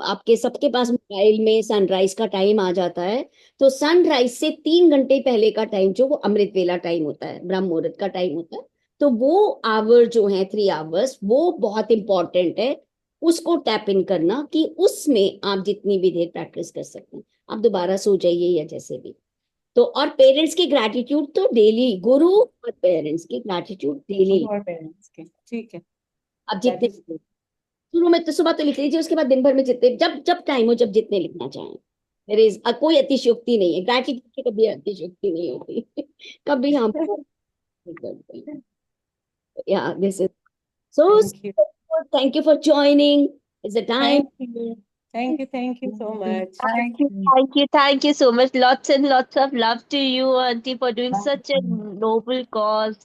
S1: आपके सबके पास मोबाइल में सनराइज का टाइम आ जाता है, तो सनराइज से 3 घंटे पहले का टाइम, जो वो अमृत वेला टाइम होता है, ब्रह्म मुहूर्त का टाइम होता है, तो वो आवर जो है 3 आवर्स, वो बहुत इंपॉर्टेंट है, उसको टैप इन करना, कि उसमें आप जितनी भी देर प्रैक्टिस कर सकते हैं, आप दोबारा सो जाइए या जैसे भी। तो और पेरेंट्स की ग्रैटिट्यूड तो डेली, गुरु और पेरेंट्स की ग्रैटिट्यूड डेली।
S8: गुरु और पेरेंट्स के, ठीक है।
S1: अब
S8: दैट
S1: जितने,
S8: इज गुड।
S1: शुरू में तो सुबह तो लिख लीजिए, उसके बाद दिन भर में जितने, जब जब टाइम हो, जब जितने लिखना चाहें, देयर इज कोई अतिशयोक्ति नहीं है, ग्रैटिट्यूड की कभी अतिशयोक्ति नहीं होती। कभी हम नहीं करते हैं। या this is so,
S8: thank you,
S1: thank you for joining, is the time.
S8: Thank you, thank you so much.
S7: Thank you.
S5: Thank you so much. Lots and lots of love to you, Auntie, for doing such a noble cause.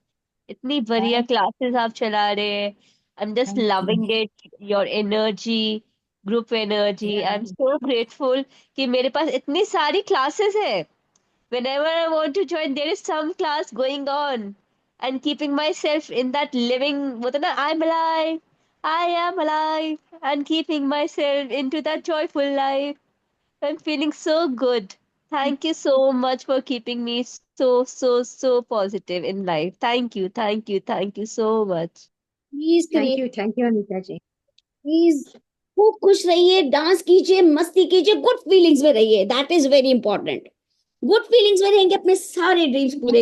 S5: इतनी बढ़िया क्लासेस आप चला रहे हैं. I'm just loving it. Your energy, group energy. I'm so grateful कि मेरे पास इतनी सारी क्लासेस है. Whenever I want to join, there is some class going on, and keeping myself in that living, I'm alive, I am alive, and keeping myself into that joyful life. I'm feeling so good. Thank you so much for keeping me so positive in life. Thank you so much.
S1: Please
S9: thank you Anita ji.
S1: Please खूब खुश रहिए, डांस कीजिए, मस्ती कीजिए, गुड फीलिंग्स में रहिए, that is very important. Good feelings में रहेंगे, अपने सारे ड्रीम्स पूरे,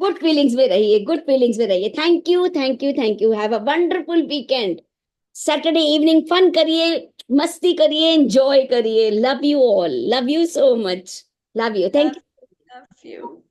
S1: गुड फीलिंग्स में रहिए, गुड फीलिंग्स में रहिए। Thank you, thank you, thank you. Have a wonderful weekend. Saturday evening fun करिए, मस्ती करिए, एंजॉय करिए। Love you all, love you so much, love you, thank you.
S2: Love you.